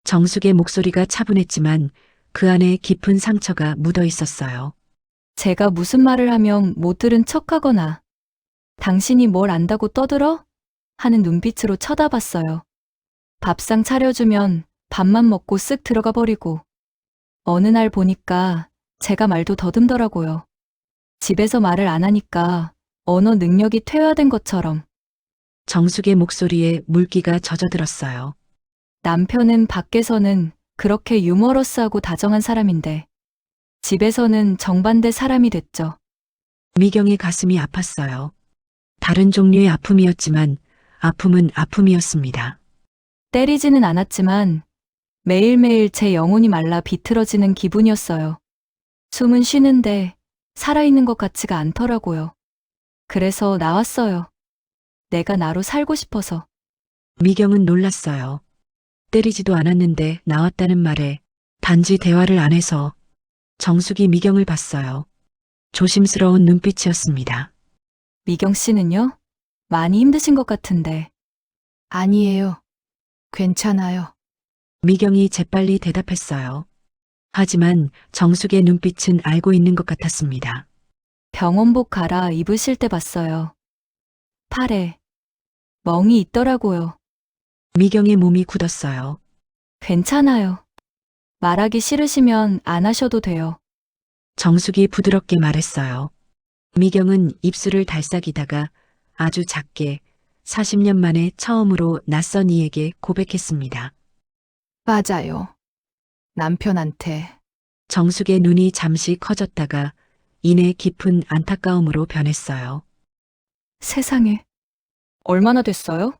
정숙의 목소리가 차분했지만 그 안에 깊은 상처가 묻어 있었어요. 제가 무슨 말을 하면 못 들은 척하거나 당신이 뭘 안다고 떠들어? 하는 눈빛으로 쳐다봤어요. 밥상 차려주면 밥만 먹고 쓱 들어가 버리고 어느 날 보니까 제가 말도 더듬더라고요. 집에서 말을 안 하니까 언어 능력이 퇴화된 것처럼. 정숙의 목소리에 물기가 젖어들었어요. 남편은 밖에서는 그렇게 유머러스하고 다정한 사람인데 집에서는 정반대 사람이 됐죠. 미경의 가슴이 아팠어요. 다른 종류의 아픔이었지만 아픔은 아픔이었습니다. 때리지는 않았지만 매일매일 제 영혼이 말라 비틀어지는 기분이었어요. 숨은 쉬는데 살아있는 것 같지가 않더라고요. 그래서 나왔어요. 내가 나로 살고 싶어서. 미경은 놀랐어요. 때리지도 않았는데 나왔다는 말에 단지 대화를 안 해서 정숙이 미경을 봤어요. 조심스러운 눈빛이었습니다. 미경 씨는요? 많이 힘드신 것 같은데. 아니에요. 괜찮아요. 미경이 재빨리 대답했어요. 하지만 정숙의 눈빛은 알고 있는 것 같았습니다. 병원복 갈아 입으실 때 봤어요. 팔에 멍이 있더라고요. 미경의 몸이 굳었어요. 괜찮아요. 말하기 싫으시면 안 하셔도 돼요. 정숙이 부드럽게 말했어요. 미경은 입술을 달싹이다가 아주 작게 40년 만에 처음으로 낯선 이에게 고백했습니다. 맞아요. 남편한테. 정숙의 눈이 잠시 커졌다가 이내 깊은 안타까움으로 변했어요. 세상에. 얼마나 됐어요?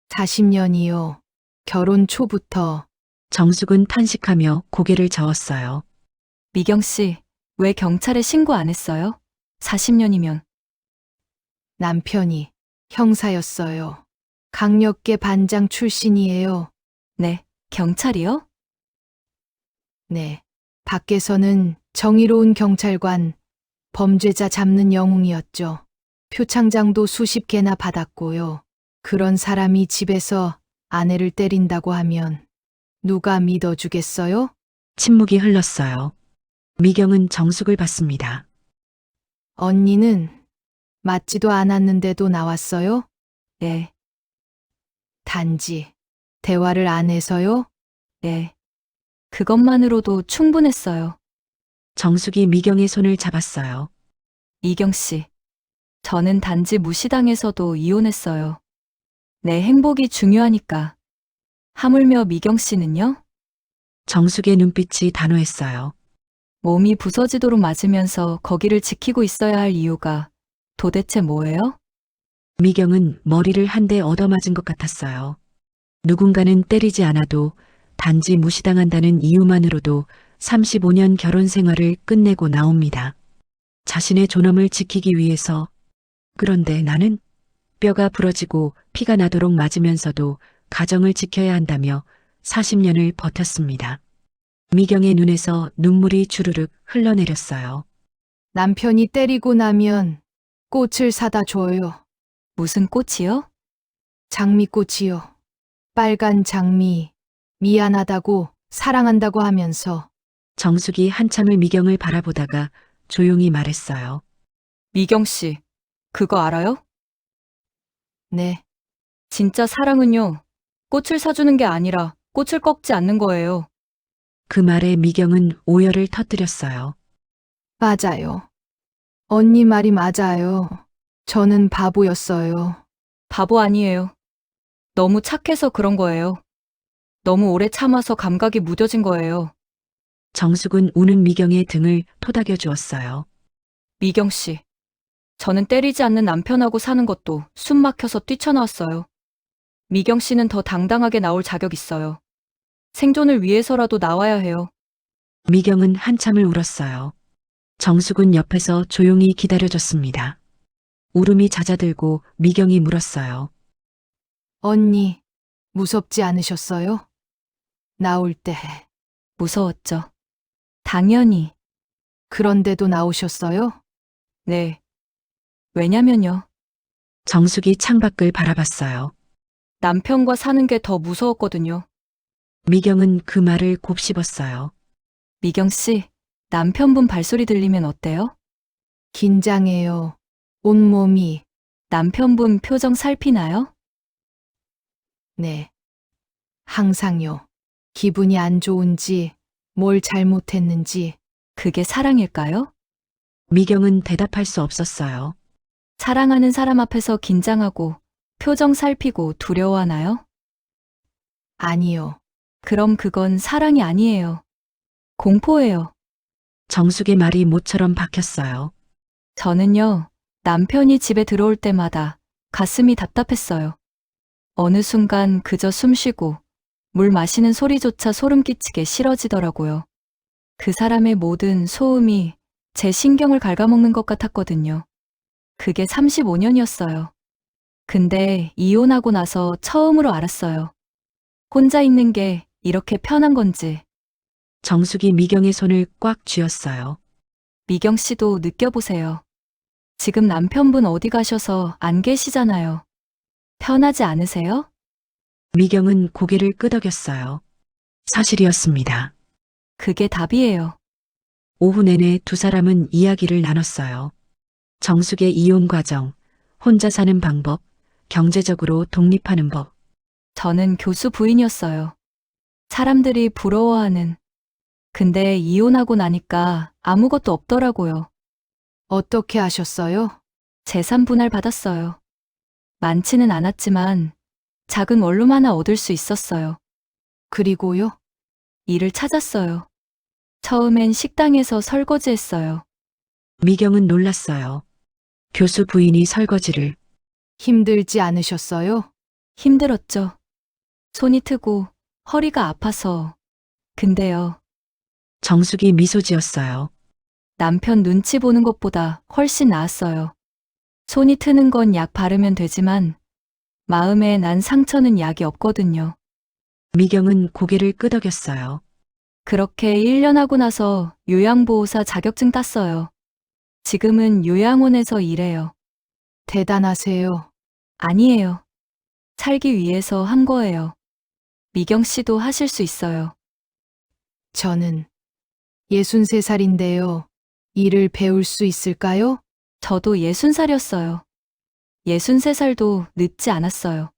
40년이요. 결혼 초부터. 정숙은 탄식하며 고개를 저었어요. 미경 씨, 왜 경찰에 신고 안 했어요? 40년이면. 남편이 형사였어요. 강력계 반장 출신이에요. 네, 경찰이요? 네. 밖에서는 정의로운 경찰관, 범죄자 잡는 영웅이었죠. 표창장도 수십 개나 받았고요. 그런 사람이 집에서 아내를 때린다고 하면 누가 믿어주겠어요? 침묵이 흘렀어요. 미경은 정숙을 봤습니다. 언니는 맞지도 않았는데도 나왔어요? 네. 단지 대화를 안 해서요? 네. 그것만으로도 충분했어요. 정숙이 미경의 손을 잡았어요. 이경 씨, 저는 단지 무시당해서도 이혼했어요. 내 행복이 중요하니까. 하물며 미경 씨는요? 정숙의 눈빛이 단호했어요. 몸이 부서지도록 맞으면서 거기를 지키고 있어야 할 이유가 도대체 뭐예요? 미경은 머리를 한 대 얻어맞은 것 같았어요. 누군가는 때리지 않아도 단지 무시당한다는 이유만으로도 35년 결혼 생활을 끝내고 나옵니다. 자신의 존엄을 지키기 위해서. 그런데 나는 뼈가 부러지고 피가 나도록 맞으면서도 가정을 지켜야 한다며 40년을 버텼습니다. 미경의 눈에서 눈물이 주르륵 흘러내렸어요. 남편이 때리고 나면 꽃을 사다 줘요. 무슨 꽃이요? 장미꽃이요. 빨간 장미. 미안하다고 사랑한다고 하면서. 정숙이 한참을 미경을 바라보다가 조용히 말했어요. 미경 씨, 그거 알아요? 네. 진짜 사랑은요, 꽃을 사주는 게 아니라 꽃을 꺾지 않는 거예요. 그 말에 미경은 오열을 터뜨렸어요. 맞아요. 언니 말이 맞아요. 저는 바보였어요. 바보 아니에요. 너무 착해서 그런 거예요. 너무 오래 참아서 감각이 무뎌진 거예요. 정숙은 우는 미경의 등을 토닥여 주었어요. 미경 씨, 저는 때리지 않는 남편하고 사는 것도 숨 막혀서 뛰쳐나왔어요. 미경 씨는 더 당당하게 나올 자격 있어요. 생존을 위해서라도 나와야 해요. 미경은 한참을 울었어요. 정숙은 옆에서 조용히 기다려줬습니다. 울음이 잦아들고 미경이 물었어요. 언니, 무섭지 않으셨어요? 나올 때. 무서웠죠. 당연히. 그런데도 나오셨어요? 네. 왜냐면요. 정숙이 창밖을 바라봤어요. 남편과 사는 게 더 무서웠거든요. 미경은 그 말을 곱씹었어요. 미경 씨, 남편분 발소리 들리면 어때요? 긴장해요. 온몸이. 남편분 표정 살피나요? 네. 항상요. 기분이 안 좋은지, 뭘 잘못했는지. 그게 사랑일까요? 미경은 대답할 수 없었어요. 사랑하는 사람 앞에서 긴장하고 표정 살피고 두려워하나요? 아니요. 그럼 그건 사랑이 아니에요. 공포예요. 정숙의 말이 모처럼 박혔어요. 저는요, 남편이 집에 들어올 때마다 가슴이 답답했어요. 어느 순간 그저 숨 쉬고 물 마시는 소리조차 소름 끼치게 싫어지더라고요. 그 사람의 모든 소음이 제 신경을 갉아먹는 것 같았거든요. 그게 35년이었어요. 근데 이혼하고 나서 처음으로 알았어요. 혼자 있는 게 이렇게 편한 건지. 정숙이 미경의 손을 꽉 쥐었어요. 미경 씨도 느껴보세요. 지금 남편분 어디 가셔서 안 계시잖아요. 편하지 않으세요? 미경은 고개를 끄덕였어요. 사실이었습니다. 그게 답이에요. 오후 내내 두 사람은 이야기를 나눴어요. 정숙의 이혼 과정, 혼자 사는 방법, 경제적으로 독립하는 법. 저는 교수 부인이었어요. 사람들이 부러워하는. 근데 이혼하고 나니까 아무것도 없더라고요. 어떻게 하셨어요? 재산 분할 받았어요. 많지는 않았지만 작은 원룸 하나 얻을 수 있었어요. 그리고요? 일을 찾았어요. 처음엔 식당에서 설거지했어요. 미경은 놀랐어요. 교수 부인이 설거지를. 힘들지 않으셨어요? 힘들었죠. 손이 트고 허리가 아파서. 근데요, 정숙이 미소 지었어요. 남편 눈치 보는 것보다 훨씬 나았어요. 손이 트는 건 약 바르면 되지만 마음에 난 상처는 약이 없거든요. 미경은 고개를 끄덕였어요. 그렇게 1년 하고 나서 요양보호사 자격증 땄어요. 지금은 요양원에서 일해요. 대단하세요. 아니에요. 살기 위해서 한 거예요. 미경 씨도 하실 수 있어요. 저는 63살인데요. 일을 배울 수 있을까요? 저도 60살이었어요. 63살도 늦지 않았어요.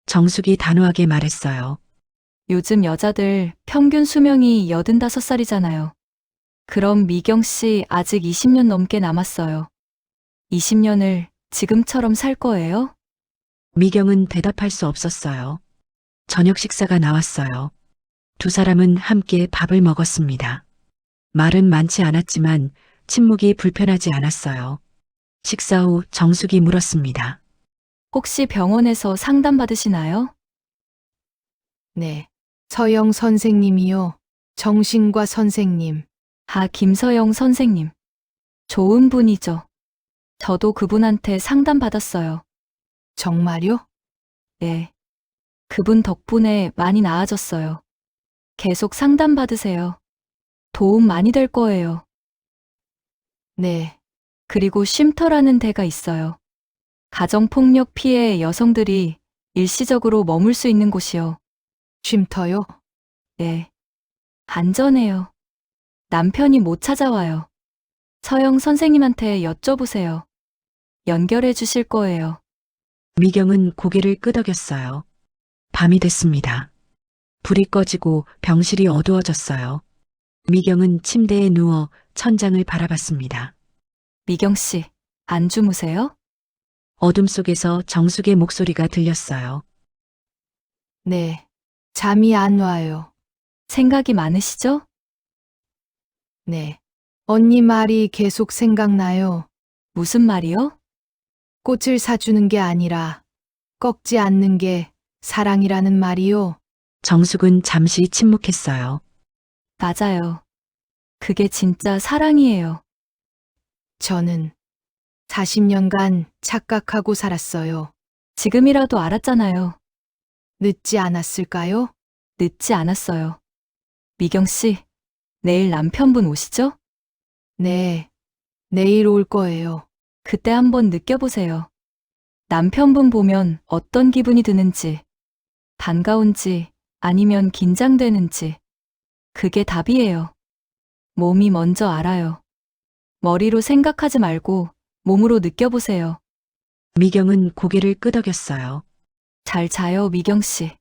정숙이 단호하게 말했어요. 요즘 여자들 평균 수명이 85살이잖아요. 그럼 미경 씨 아직 20년 넘게 남았어요. 20년을 지금처럼 살 거예요? 미경은 대답할 수 없었어요. 저녁 식사가 나왔어요. 두 사람은 함께 밥을 먹었습니다. 말은 많지 않았지만 침묵이 불편하지 않았어요. 식사 후 정숙이 물었습니다. 혹시 병원에서 상담 받으시나요? 네. 서영 선생님이요. 정신과 선생님. 아, 김서영 선생님. 좋은 분이죠. 저도 그분한테 상담 받았어요. 정말요? 네. 그분 덕분에 많이 나아졌어요. 계속 상담 받으세요. 도움 많이 될 거예요. 네. 그리고 쉼터라는 데가 있어요. 가정폭력 피해 여성들이 일시적으로 머물 수 있는 곳이요. 쉼터요? 네. 안전해요. 남편이 못 찾아와요. 서영 선생님한테 여쭤보세요. 연결해 주실 거예요. 미경은 고개를 끄덕였어요. 밤이 됐습니다. 불이 꺼지고 병실이 어두워졌어요. 미경은 침대에 누워 천장을 바라봤습니다. 미경 씨, 안 주무세요? 어둠 속에서 정숙의 목소리가 들렸어요. 네. 잠이 안 와요. 생각이 많으시죠? 네. 언니 말이 계속 생각나요. 무슨 말이요? 꽃을 사주는 게 아니라 꺾지 않는 게 사랑이라는 말이요. 정숙은 잠시 침묵했어요. 맞아요. 그게 진짜 사랑이에요. 저는 40년간 착각하고 살았어요. 지금이라도 알았잖아요. 늦지 않았을까요? 늦지 않았어요. 미경 씨, 내일 남편분 오시죠? 네. 내일 올 거예요. 그때 한번 느껴보세요. 남편분 보면 어떤 기분이 드는지, 반가운지 아니면 긴장되는지. 그게 답이에요. 몸이 먼저 알아요. 머리로 생각하지 말고 몸으로 느껴보세요. 미경은 고개를 끄덕였어요. 잘 자요, 미경 씨.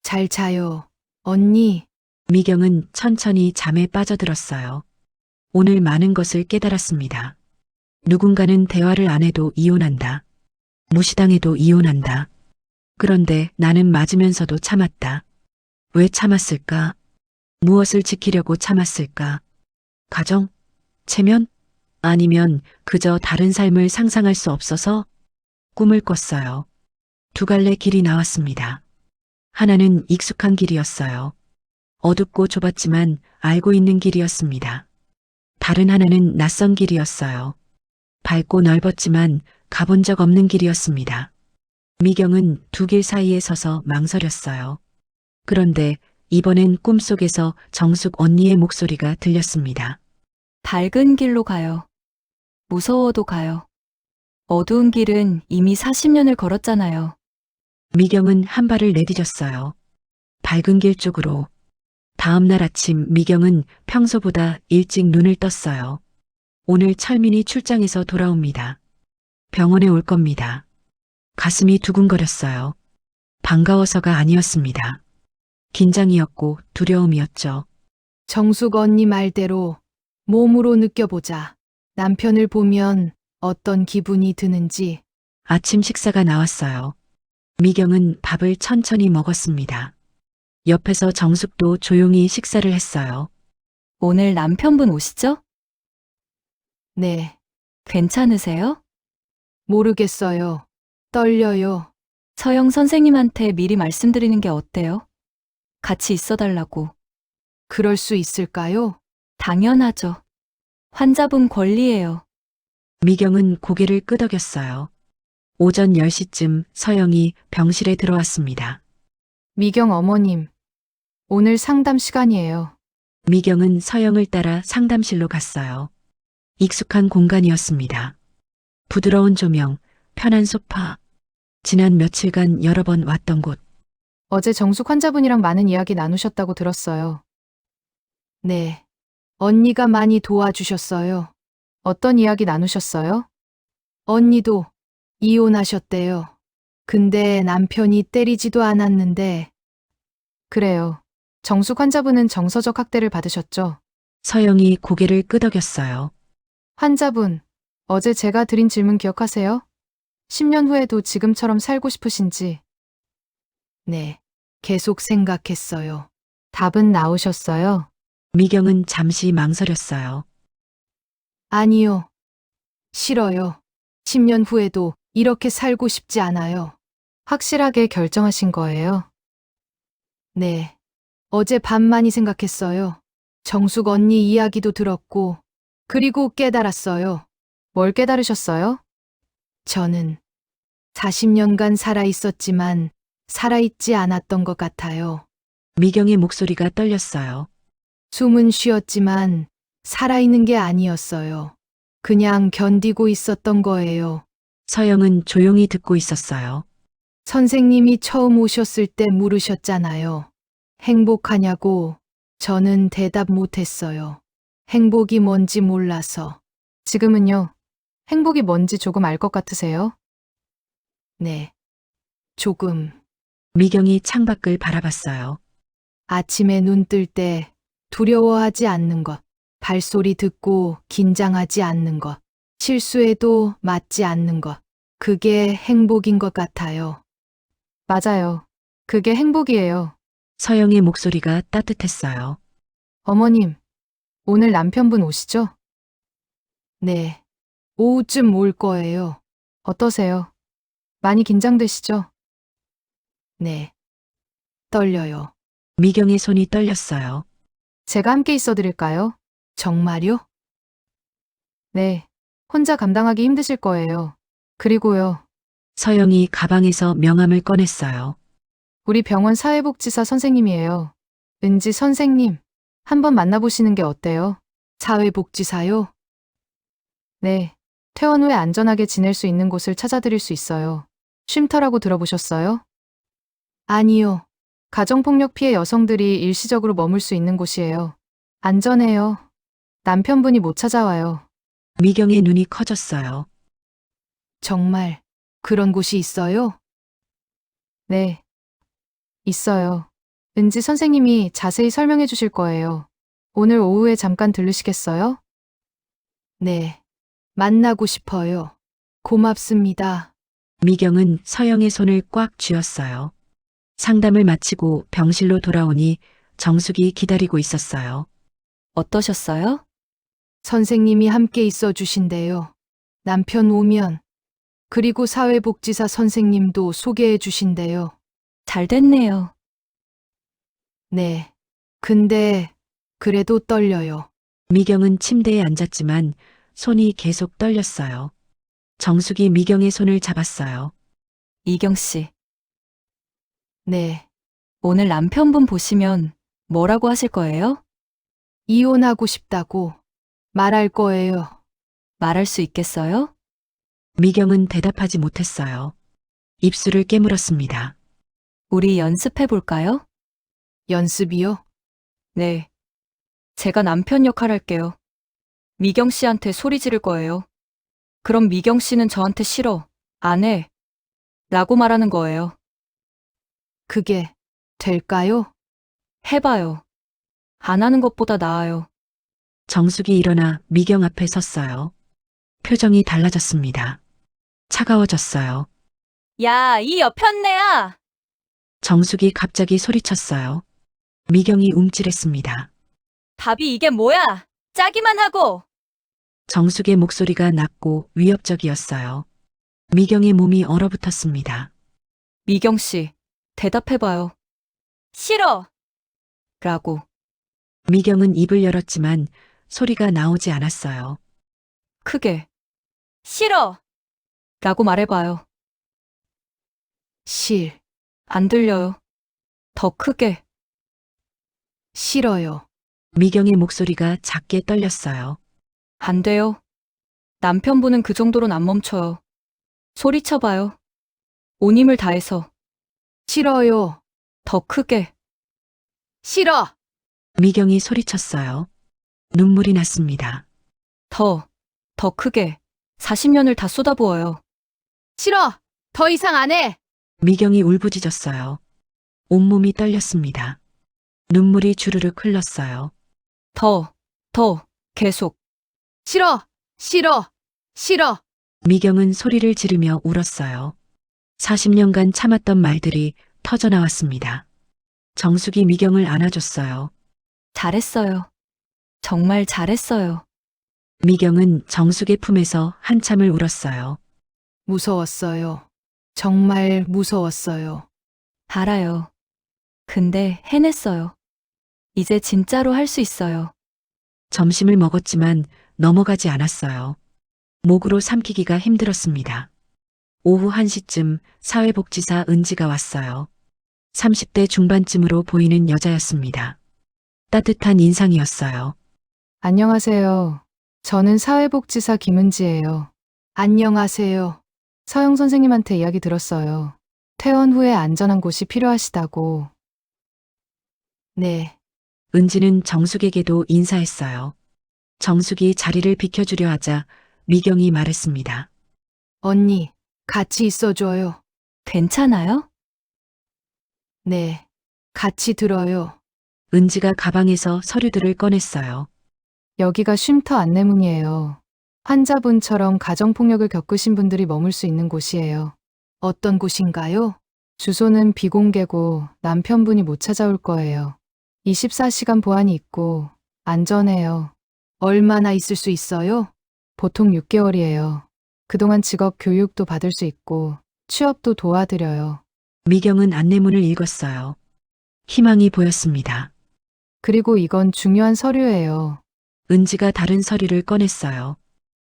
잘 자요. 언니. 미경은 천천히 잠에 빠져들었어요. 오늘 많은 것을 깨달았습니다. 누군가는 대화를 안 해도 이혼한다. 무시당해도 이혼한다. 그런데 나는 맞으면서도 참았다. 왜 참았을까? 무엇을 지키려고 참았을까? 가정? 체면? 아니면 그저 다른 삶을 상상할 수 없어서 꿈을 꿨어요. 두 갈래 길이 나왔습니다. 하나는 익숙한 길이었어요. 어둡고 좁았지만 알고 있는 길이었습니다. 다른 하나는 낯선 길이었어요. 밝고 넓었지만 가본 적 없는 길이었습니다. 미경은 두 길 사이에 서서 망설였어요. 그런데 이번엔 꿈속에서 정숙 언니의 목소리가 들렸습니다. 밝은 길로 가요. 무서워도 가요. 어두운 길은 이미 40년을 걸었잖아요. 미경은 한 발을 내디뎠어요. 밝은 길 쪽으로. 다음 날 아침 미경은 평소보다 일찍 눈을 떴어요. 오늘 철민이 출장에서 돌아옵니다. 병원에 올 겁니다. 가슴이 두근거렸어요. 반가워서가 아니었습니다. 긴장이었고 두려움이었죠. 정숙 언니 말대로 몸으로 느껴보자. 남편을 보면 어떤 기분이 드는지. 아침 식사가 나왔어요. 미경은 밥을 천천히 먹었습니다. 옆에서 정숙도 조용히 식사를 했어요. 오늘 남편분 오시죠? 네. 괜찮으세요? 모르겠어요. 떨려요. 서영 선생님한테 미리 말씀드리는 게 어때요? 같이 있어달라고. 그럴 수 있을까요? 당연하죠. 환자분 권리예요. 미경은 고개를 끄덕였어요. 오전 10시쯤 서영이 병실에 들어왔습니다. 미경 어머님. 오늘 상담 시간이에요. 미경은 서영을 따라 상담실로 갔어요. 익숙한 공간이었습니다. 부드러운 조명, 편한 소파. 지난 며칠간 여러 번 왔던 곳. 어제 정숙 환자분이랑 많은 이야기 나누셨다고 들었어요. 네. 언니가 많이 도와주셨어요. 어떤 이야기 나누셨어요? 언니도 이혼하셨대요. 근데 남편이 때리지도 않았는데. 그래요. 정숙 환자분은 정서적 학대를 받으셨죠? 서영이 고개를 끄덕였어요. 환자분, 어제 제가 드린 질문 기억하세요? 10년 후에도 지금처럼 살고 싶으신지. 네, 계속 생각했어요. 답은 나오셨어요? 미경은 잠시 망설였어요. 아니요. 싫어요. 10년 후에도 이렇게 살고 싶지 않아요. 확실하게 결정하신 거예요? 네. 어제 밤 많이 생각했어요. 정숙 언니 이야기도 들었고, 그리고 깨달았어요. 뭘 깨달으셨어요? 저는 40년간 살아있었지만 살아있지 않았던 것 같아요. 미경의 목소리가 떨렸어요. 숨은 쉬었지만 살아있는 게 아니었어요. 그냥 견디고 있었던 거예요. 서영은 조용히 듣고 있었어요. 선생님이 처음 오셨을 때 물으셨잖아요. 행복하냐고. 저는 대답 못했어요. 행복이 뭔지 몰라서. 지금은요? 행복이 뭔지 조금 알 것 같으세요? 네. 조금. 미경이 창밖을 바라봤어요. 아침에 눈 뜰 때 두려워하지 않는 것. 발소리 듣고 긴장하지 않는 것. 실수해도 맞지 않는 것. 그게 행복인 것 같아요. 맞아요. 그게 행복이에요. 서영의 목소리가 따뜻했어요. 어머님, 오늘 남편분 오시죠? 네. 오후쯤 올 거예요. 어떠세요? 많이 긴장되시죠? 네. 떨려요. 미경의 손이 떨렸어요. 제가 함께 있어 드릴까요? 정말요? 네. 혼자 감당하기 힘드실 거예요. 그리고요. 서영이 가방에서 명함을 꺼냈어요. 우리 병원 사회복지사 선생님이에요. 은지 선생님. 한번 만나보시는 게 어때요? 사회복지사요? 네. 퇴원 후에 안전하게 지낼 수 있는 곳을 찾아드릴 수 있어요. 쉼터라고 들어보셨어요? 아니요. 가정폭력 피해 여성들이 일시적으로 머물 수 있는 곳이에요. 안전해요. 남편분이 못 찾아와요. 미경의 눈이 커졌어요. 정말 그런 곳이 있어요? 네. 있어요. 은지 선생님이 자세히 설명해 주실 거예요. 오늘 오후에 잠깐 들르시겠어요? 네. 만나고 싶어요. 고맙습니다. 미경은 서영의 손을 꽉 쥐었어요. 상담을 마치고 병실로 돌아오니 정숙이 기다리고 있었어요. 어떠셨어요? 선생님이 함께 있어 주신대요. 남편 오면. 그리고 사회복지사 선생님도 소개해 주신대요. 잘 됐네요. 네. 근데 그래도 떨려요. 미경은 침대에 앉았지만 손이 계속 떨렸어요. 정숙이 미경의 손을 잡았어요. 이경 씨, 네. 오늘 남편분 보시면 뭐라고 하실 거예요? 이혼하고 싶다고 말할 거예요. 말할 수 있겠어요? 미경은 대답하지 못했어요. 입술을 깨물었습니다. 우리 연습해 볼까요? 연습이요? 네. 제가 남편 역할 할게요. 미경 씨한테 소리 지를 거예요. 그럼 미경 씨는 저한테 싫어, 안 해. 라고 말하는 거예요. 그게 될까요? 해봐요. 안 하는 것보다 나아요. 정숙이 일어나 미경 앞에 섰어요. 표정이 달라졌습니다. 차가워졌어요. 야, 이 여편네야! 정숙이 갑자기 소리쳤어요. 미경이 움찔했습니다. 답이 이게 뭐야? 짜기만 하고! 정숙의 목소리가 낮고 위협적이었어요. 미경의 몸이 얼어붙었습니다. 미경 씨, 대답해봐요. 싫어! 라고. 미경은 입을 열었지만 소리가 나오지 않았어요. 크게. 싫어! 라고 말해봐요. 안 들려요. 더 크게. 싫어요. 미경의 목소리가 작게 떨렸어요. 안 돼요. 남편분은 그 정도로는 안 멈춰요. 소리쳐봐요. 온 힘을 다해서. 싫어요. 더 크게. 싫어. 미경이 소리쳤어요. 눈물이 났습니다. 더 크게. 40년을 다 쏟아부어요. 싫어. 더 이상 안 해. 미경이 울부짖었어요. 온몸이 떨렸습니다. 눈물이 주르륵 흘렀어요. 더, 계속. 싫어. 미경은 소리를 지르며 울었어요. 40년간 참았던 말들이 터져나왔습니다. 정숙이 미경을 안아줬어요. 잘했어요. 정말 잘했어요. 미경은 정숙의 품에서 한참을 울었어요. 무서웠어요. 정말 무서웠어요. 알아요. 근데 해냈어요. 이제 진짜로 할 수 있어요. 점심을 먹었지만 넘어가지 않았어요. 목으로 삼키기가 힘들었습니다. 오후 1시쯤 사회복지사 은지가 왔어요. 30대 중반쯤으로 보이는 여자였습니다. 따뜻한 인상이었어요. 안녕하세요. 저는 사회복지사 김은지예요. 안녕하세요. 서영 선생님한테 이야기 들었어요. 퇴원 후에 안전한 곳이 필요하시다고. 네. 은지는 정숙에게도 인사했어요. 정숙이 자리를 비켜주려 하자 미경이 말했습니다. 언니, 같이 있어줘요. 괜찮아요? 네. 같이 들어요. 은지가 가방에서 서류들을 꺼냈어요. 여기가 쉼터 안내문이에요. 환자분처럼 가정폭력을 겪으신 분들이 머물 수 있는 곳이에요. 어떤 곳인가요? 주소는 비공개고 남편분이 못 찾아올 거예요. 24시간 보안이 있고 안전해요. 얼마나 있을 수 있어요? 보통 6개월이에요. 그동안 직업 교육도 받을 수 있고 취업도 도와드려요. 미경은 안내문을 읽었어요. 희망이 보였습니다. 그리고 이건 중요한 서류예요. 은지가 다른 서류를 꺼냈어요.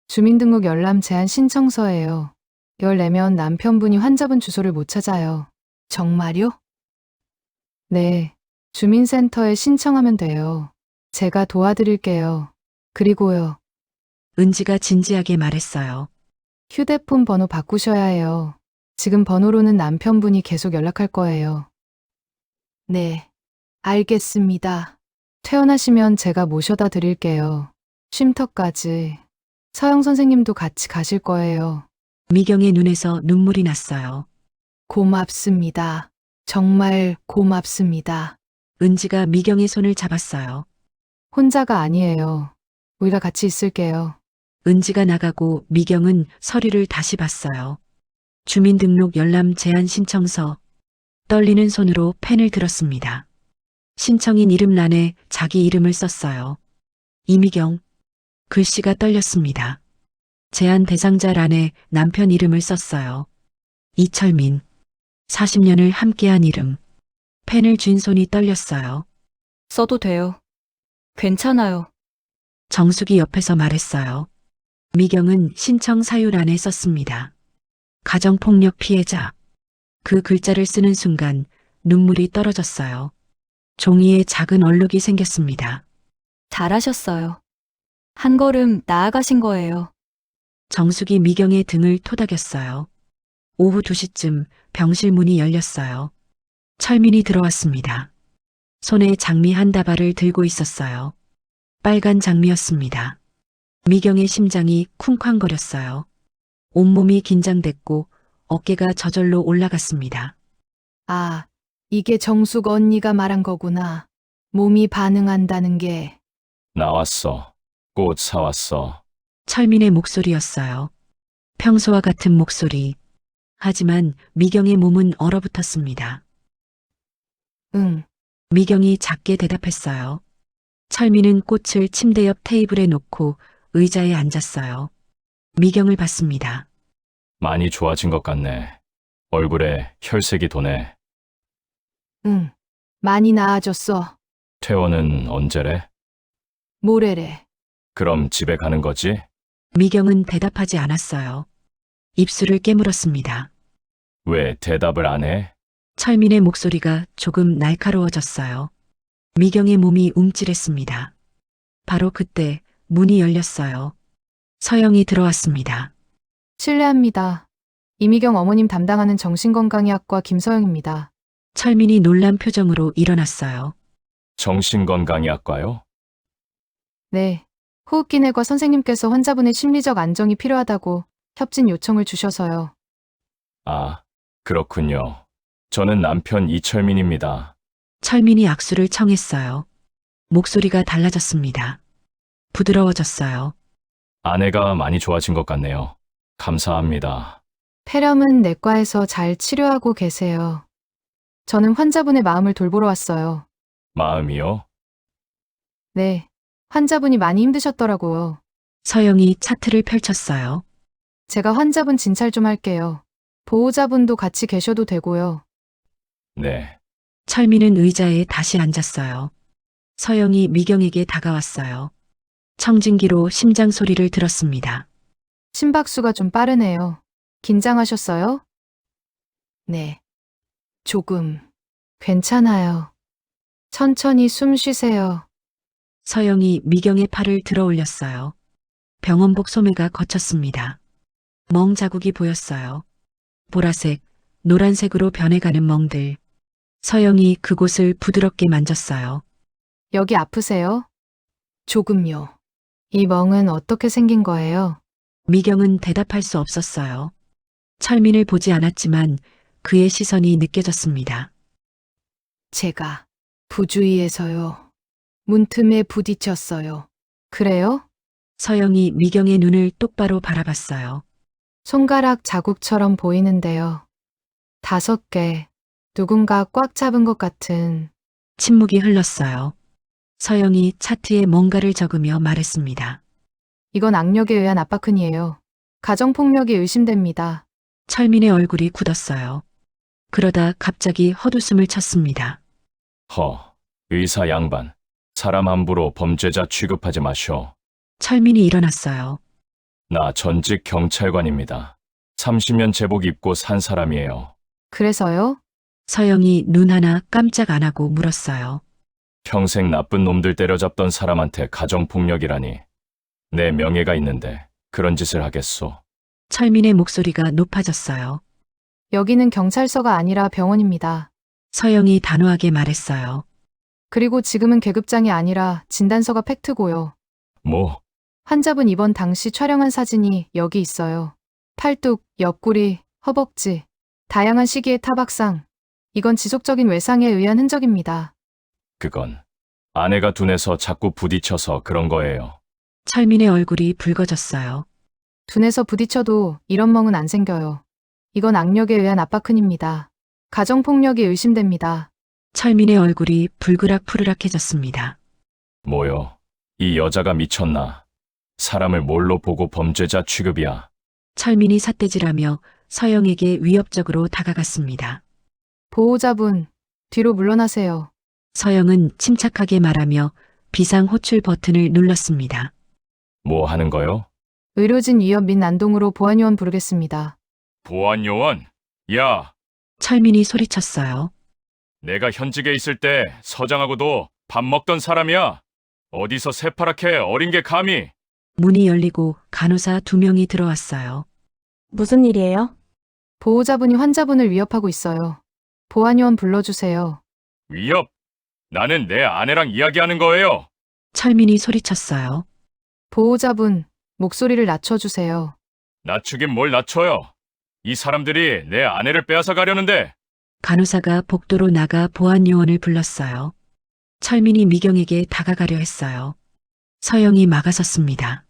주민등록 열람 제한 신청서예요. 이걸 내면 남편분이 환자분 주소를 못 찾아요. 정말요? 네. 주민센터에 신청하면 돼요. 제가 도와드릴게요. 그리고요. 은지가 진지하게 말했어요. 휴대폰 번호 바꾸셔야 해요. 지금 번호로는 남편분이 계속 연락할 거예요. 네. 알겠습니다. 퇴원하시면 제가 모셔다 드릴게요. 쉼터까지. 서영 선생님도 같이 가실 거예요. 미경의 눈에서 눈물이 났어요. 고맙습니다. 정말 고맙습니다. 은지가 미경의 손을 잡았어요. 혼자가 아니에요. 우리가 같이 있을게요. 은지가 나가고 미경은 서류를 다시 봤어요. 주민등록 열람 제한 신청서. 떨리는 손으로 펜을 들었습니다. 신청인 이름란에 자기 이름을 썼어요. 이미경. 글씨가 떨렸습니다. 제한 대상자란에 남편 이름을 썼어요. 이철민. 40년을 함께한 이름. 펜을 쥔 손이 떨렸어요. 써도 돼요. 괜찮아요. 정숙이 옆에서 말했어요. 미경은 신청 사유란에 썼습니다. 가정폭력 피해자. 그 글자를 쓰는 순간 눈물이 떨어졌어요. 종이에 작은 얼룩이 생겼습니다. 잘하셨어요. 한 걸음 나아가신 거예요. 정숙이 미경의 등을 토닥였어요. 오후 2시쯤 병실 문이 열렸어요. 철민이 들어왔습니다. 손에 장미 한 다발을 들고 있었어요. 빨간 장미였습니다. 미경의 심장이 쿵쾅거렸어요. 온몸이 긴장됐고 어깨가 저절로 올라갔습니다. 아, 이게 정숙 언니가 말한 거구나. 몸이 반응한다는 게. 나왔어. 꽃 사왔어. 철민의 목소리였어요. 평소와 같은 목소리. 하지만 미경의 몸은 얼어붙었습니다. 응. 미경이 작게 대답했어요. 철민은 꽃을 침대 옆 테이블에 놓고 의자에 앉았어요. 미경을 봤습니다. 많이 좋아진 것 같네. 얼굴에 혈색이 도네. 응. 많이 나아졌어. 퇴원은 언제래? 모레래. 그럼 집에 가는 거지? 미경은 대답하지 않았어요. 입술을 깨물었습니다. 왜 대답을 안 해? 철민의 목소리가 조금 날카로워졌어요. 미경의 몸이 움찔했습니다. 바로 그때 문이 열렸어요. 서영이 들어왔습니다. 실례합니다. 이미경 어머님 담당하는 정신건강의학과 김서영입니다. 철민이 놀란 표정으로 일어났어요. 정신건강의학과요? 네. 호흡기내과 선생님께서 환자분의 심리적 안정이 필요하다고 협진 요청을 주셔서요. 아, 그렇군요. 저는 남편 이철민입니다. 철민이 악수를 청했어요. 목소리가 달라졌습니다. 부드러워졌어요. 아내가 많이 좋아진 것 같네요. 감사합니다. 폐렴은 내과에서 잘 치료하고 계세요. 저는 환자분의 마음을 돌보러 왔어요. 마음이요? 네. 환자분이 많이 힘드셨더라고요. 서영이 차트를 펼쳤어요. 제가 환자분 진찰 좀 할게요. 보호자분도 같이 계셔도 되고요. 네. 철민은 의자에 다시 앉았어요. 서영이 미경에게 다가왔어요. 청진기로 심장 소리를 들었습니다. 심박수가 좀 빠르네요. 긴장하셨어요? 네. 조금. 괜찮아요. 천천히 숨 쉬세요. 서영이 미경의 팔을 들어 올렸어요. 병원복 소매가 거쳤습니다. 멍 자국이 보였어요. 보라색, 노란색으로 변해가는 멍들. 서영이 그곳을 부드럽게 만졌어요. 여기 아프세요? 조금요. 이 멍은 어떻게 생긴 거예요? 미경은 대답할 수 없었어요. 철민을 보지 않았지만 그의 시선이 느껴졌습니다. 제가 부주의해서요. 문틈에 부딪혔어요. 그래요? 서영이 미경의 눈을 똑바로 바라봤어요. 손가락 자국처럼 보이는데요. 5개. 누군가 꽉 잡은 것 같은. 침묵이 흘렀어요. 서영이 차트에 뭔가를 적으며 말했습니다. 이건 악력에 의한 압박흔이에요. 가정폭력이 의심됩니다. 철민의 얼굴이 굳었어요. 그러다 갑자기 헛웃음을 쳤습니다. 의사 양반. 사람 함부로 범죄자 취급하지 마쇼. 철민이 일어났어요. 나 전직 경찰관입니다. 30년 제복 입고 산 사람이에요. 그래서요? 서영이 눈 하나 깜짝 안 하고 물었어요. 평생 나쁜 놈들 때려잡던 사람한테 가정폭력이라니. 내 명예가 있는데 그런 짓을 하겠소. 철민의 목소리가 높아졌어요. 여기는 경찰서가 아니라 병원입니다. 서영이 단호하게 말했어요. 그리고 지금은 계급장이 아니라 진단서가 팩트고요. 뭐? 환자분 입원 당시 촬영한 사진이 여기 있어요. 팔뚝, 옆구리, 허벅지, 다양한 시기의 타박상. 이건 지속적인 외상에 의한 흔적입니다. 그건 아내가 둔해서 자꾸 부딪혀서 그런 거예요. 철민의 얼굴이 붉어졌어요. 둔해서 부딪혀도 이런 멍은 안 생겨요. 이건 악력에 의한 압박흔입니다. 가정폭력이 의심됩니다. 철민의 얼굴이 불그락푸르락해졌습니다. 뭐요? 이 여자가 미쳤나? 사람을 뭘로 보고 범죄자 취급이야. 철민이 삿대질하며 서영에게 위협적으로 다가갔습니다. 보호자분, 뒤로 물러나세요. 서영은 침착하게 말하며 비상 호출 버튼을 눌렀습니다. 뭐 하는 거요? 의료진 위협 및 난동으로 보안요원 부르겠습니다. 보안요원? 야, 철민이 소리쳤어요. 내가 현직에 있을 때 서장하고도 밥 먹던 사람이야. 어디서 새파랗게 어린 게 감히. 문이 열리고 간호사 2명이 들어왔어요. 무슨 일이에요? 보호자분이 환자분을 위협하고 있어요. 보안요원 불러주세요. 위협? 나는 내 아내랑 이야기하는 거예요. 철민이 소리쳤어요. 보호자분, 목소리를 낮춰주세요. 낮추긴 뭘 낮춰요. 이 사람들이 내 아내를 빼앗아 가려는데. 간호사가 복도로 나가 보안요원을 불렀어요. 철민이 미경에게 다가가려 했어요. 서영이 막아섰습니다.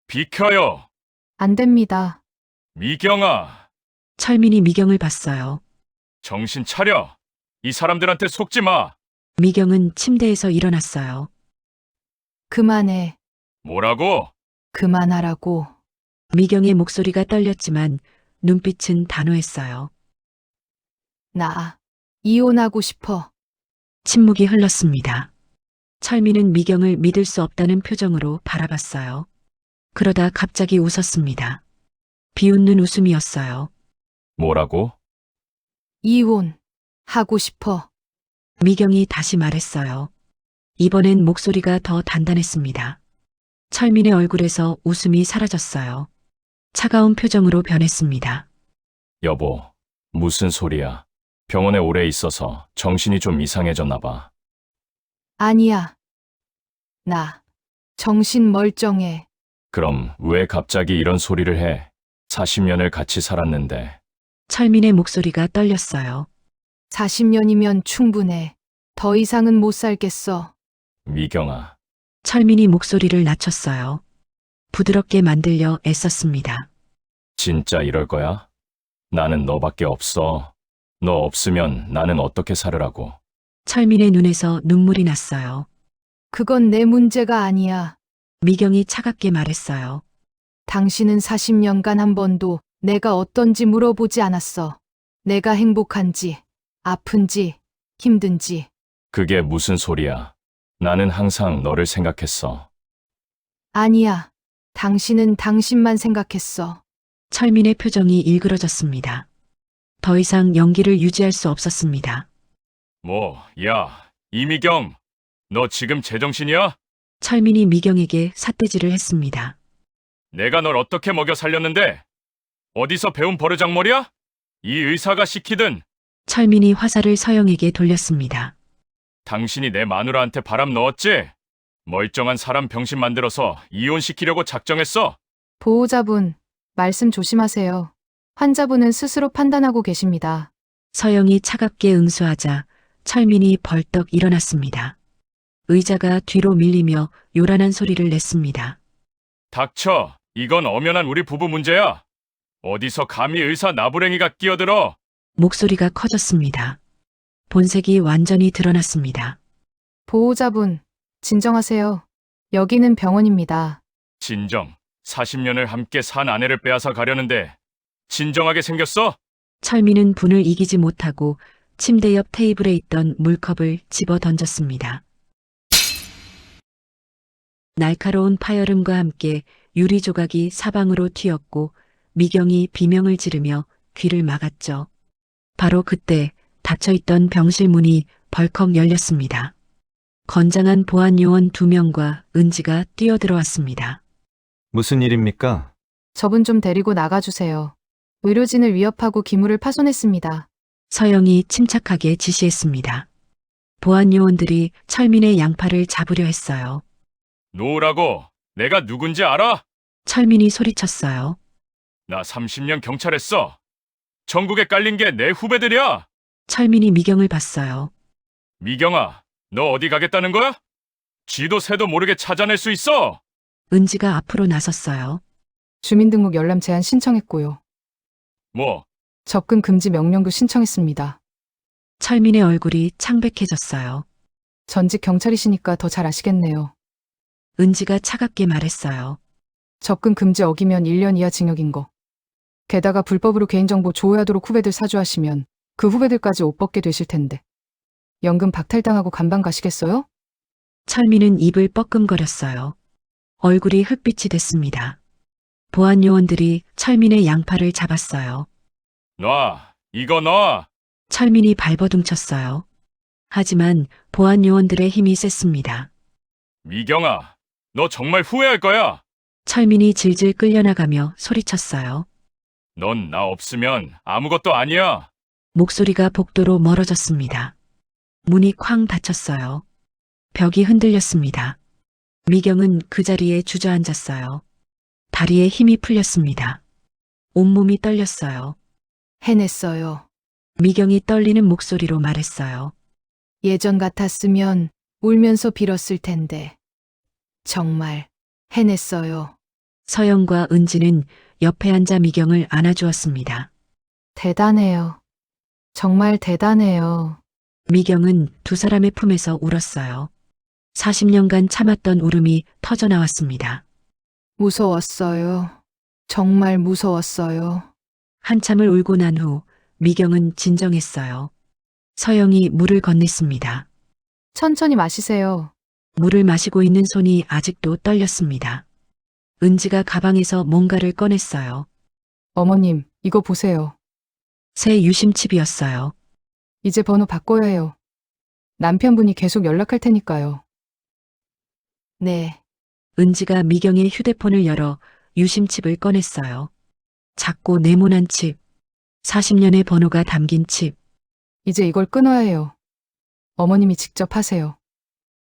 비켜요. 안 됩니다. 미경아, 철민이 미경을 봤어요. 정신 차려. 이 사람들한테 속지 마. 미경은 침대에서 일어났어요. 그만해. 뭐라고? 그만하라고. 미경의 목소리가 떨렸지만 눈빛은 단호했어요. 나 이혼하고 싶어. 침묵이 흘렀습니다. 철민은 미경을 믿을 수 없다는 표정으로 바라봤어요. 그러다 갑자기 웃었습니다. 비웃는 웃음이었어요. 뭐라고? 이혼 하고 싶어. 미경이 다시 말했어요. 이번엔 목소리가 더 단단했습니다. 철민의 얼굴에서 웃음이 사라졌어요. 차가운 표정으로 변했습니다. 여보, 무슨 소리야? 병원에 오래 있어서 정신이 좀 이상해졌나 봐. 아니야. 나 정신 멀쩡해. 그럼 왜 갑자기 이런 소리를 해? 40년을 같이 살았는데. 철민의 목소리가 떨렸어요. 40년이면 충분해. 더 이상은 못 살겠어. 미경아, 철민이 목소리를 낮췄어요. 부드럽게 만들려 애썼습니다. 진짜 이럴 거야? 나는 너밖에 없어. 너 없으면 나는 어떻게 살으라고. 철민의 눈에서 눈물이 났어요. 그건 내 문제가 아니야. 미경이 차갑게 말했어요. 당신은 40년간 한 번도 내가 어떤지 물어보지 않았어. 내가 행복한지, 아픈지, 힘든지. 그게 무슨 소리야? 나는 항상 너를 생각했어. 아니야. 당신은 당신만 생각했어. 철민의 표정이 일그러졌습니다. 더 이상 연기를 유지할 수 없었습니다. 야, 이미경, 너 지금 제정신이야? 철민이 미경에게 삿대질을 했습니다. 내가 널 어떻게 먹여 살렸는데? 어디서 배운 버르장머리야? 이 의사가 시키든 철민이 화살을 서영에게 돌렸습니다. 당신이 내 마누라한테 바람 넣었지? 멀쩡한 사람 병신 만들어서 이혼시키려고 작정했어. 보호자분, 말씀 조심하세요. 환자분은 스스로 판단하고 계십니다. 서영이 차갑게 응수하자 철민이 벌떡 일어났습니다. 의자가 뒤로 밀리며 요란한 소리를 냈습니다. 닥쳐. 이건 엄연한 우리 부부 문제야. 어디서 감히 의사 나부랭이가 끼어들어. 목소리가 커졌습니다. 본색이 완전히 드러났습니다. 보호자분, 진정하세요. 여기는 병원입니다. 진정. 40년을 함께 산 아내를 빼앗아 가려는데 진정하게 생겼어? 철민은 분을 이기지 못하고 침대 옆 테이블에 있던 물컵을 집어 던졌습니다. 날카로운 파열음과 함께 유리 조각이 사방으로 튀었고 미경이 비명을 지르며 귀를 막았죠. 바로 그때 닫혀있던 병실 문이 벌컥 열렸습니다. 건장한 보안 요원 2명과 은지가 뛰어들어왔습니다. 무슨 일입니까? 저분 좀 데리고 나가주세요. 의료진을 위협하고 기물을 파손했습니다. 서영이 침착하게 지시했습니다. 보안 요원들이 철민의 양팔을 잡으려 했어요. 놓으라고. 내가 누군지 알아? 철민이 소리쳤어요. 나 30년 경찰했어. 전국에 깔린 게 내 후배들이야. 철민이 미경을 봤어요. 미경아, 너 어디 가겠다는 거야? 쥐도 새도 모르게 찾아낼 수 있어. 은지가 앞으로 나섰어요. 주민등록 열람 제한 신청했고요. 뭐, 접근 금지 명령도 신청했습니다. 철민의 얼굴이 창백해졌어요. 전직 경찰이시니까 더 잘 아시겠네요. 은지가 차갑게 말했어요. 접근 금지 어기면 1년 이하 징역인 거. 게다가 불법으로 개인정보 조회하도록 후배들 사주하시면 그 후배들까지 옷 벗게 되실 텐데. 연금 박탈당하고 감방 가시겠어요? 철민은 입을 뻐끔거렸어요. 얼굴이 흑빛이 됐습니다. 보안 요원들이 철민의 양팔을 잡았어요. 놔. 이거 놔. 철민이 발버둥쳤어요. 하지만 보안 요원들의 힘이 셌습니다. 미경아, 너 정말 후회할 거야. 철민이 질질 끌려나가며 소리쳤어요. 넌 나 없으면 아무것도 아니야. 목소리가 복도로 멀어졌습니다. 문이 쾅 닫혔어요. 벽이 흔들렸습니다. 미경은 그 자리에 주저앉았어요. 다리에 힘이 풀렸습니다. 온몸이 떨렸어요. 해냈어요. 미경이 떨리는 목소리로 말했어요. 예전 같았으면 울면서 빌었을 텐데. 정말 해냈어요. 서영과 은지는 옆에 앉아 미경을 안아주었습니다. 대단해요. 정말 대단해요. 미경은 두 사람의 품에서 울었어요. 40년간 참았던 울음이 터져나왔습니다. 무서웠어요. 정말 무서웠어요. 한참을 울고 난 후 미경은 진정했어요. 서영이 물을 건넸습니다. 천천히 마시세요. 물을 마시고 있는 손이 아직도 떨렸습니다. 은지가 가방에서 뭔가를 꺼냈어요. 어머님, 이거 보세요. 새 유심칩이었어요. 이제 번호 바꿔야 해요. 남편분이 계속 연락할 테니까요. 네. 은지가 미경의 휴대폰을 열어 유심칩을 꺼냈어요. 작고 네모난 칩, 40년의 번호가 담긴 칩. 이제 이걸 끊어야 해요. 어머님이 직접 하세요.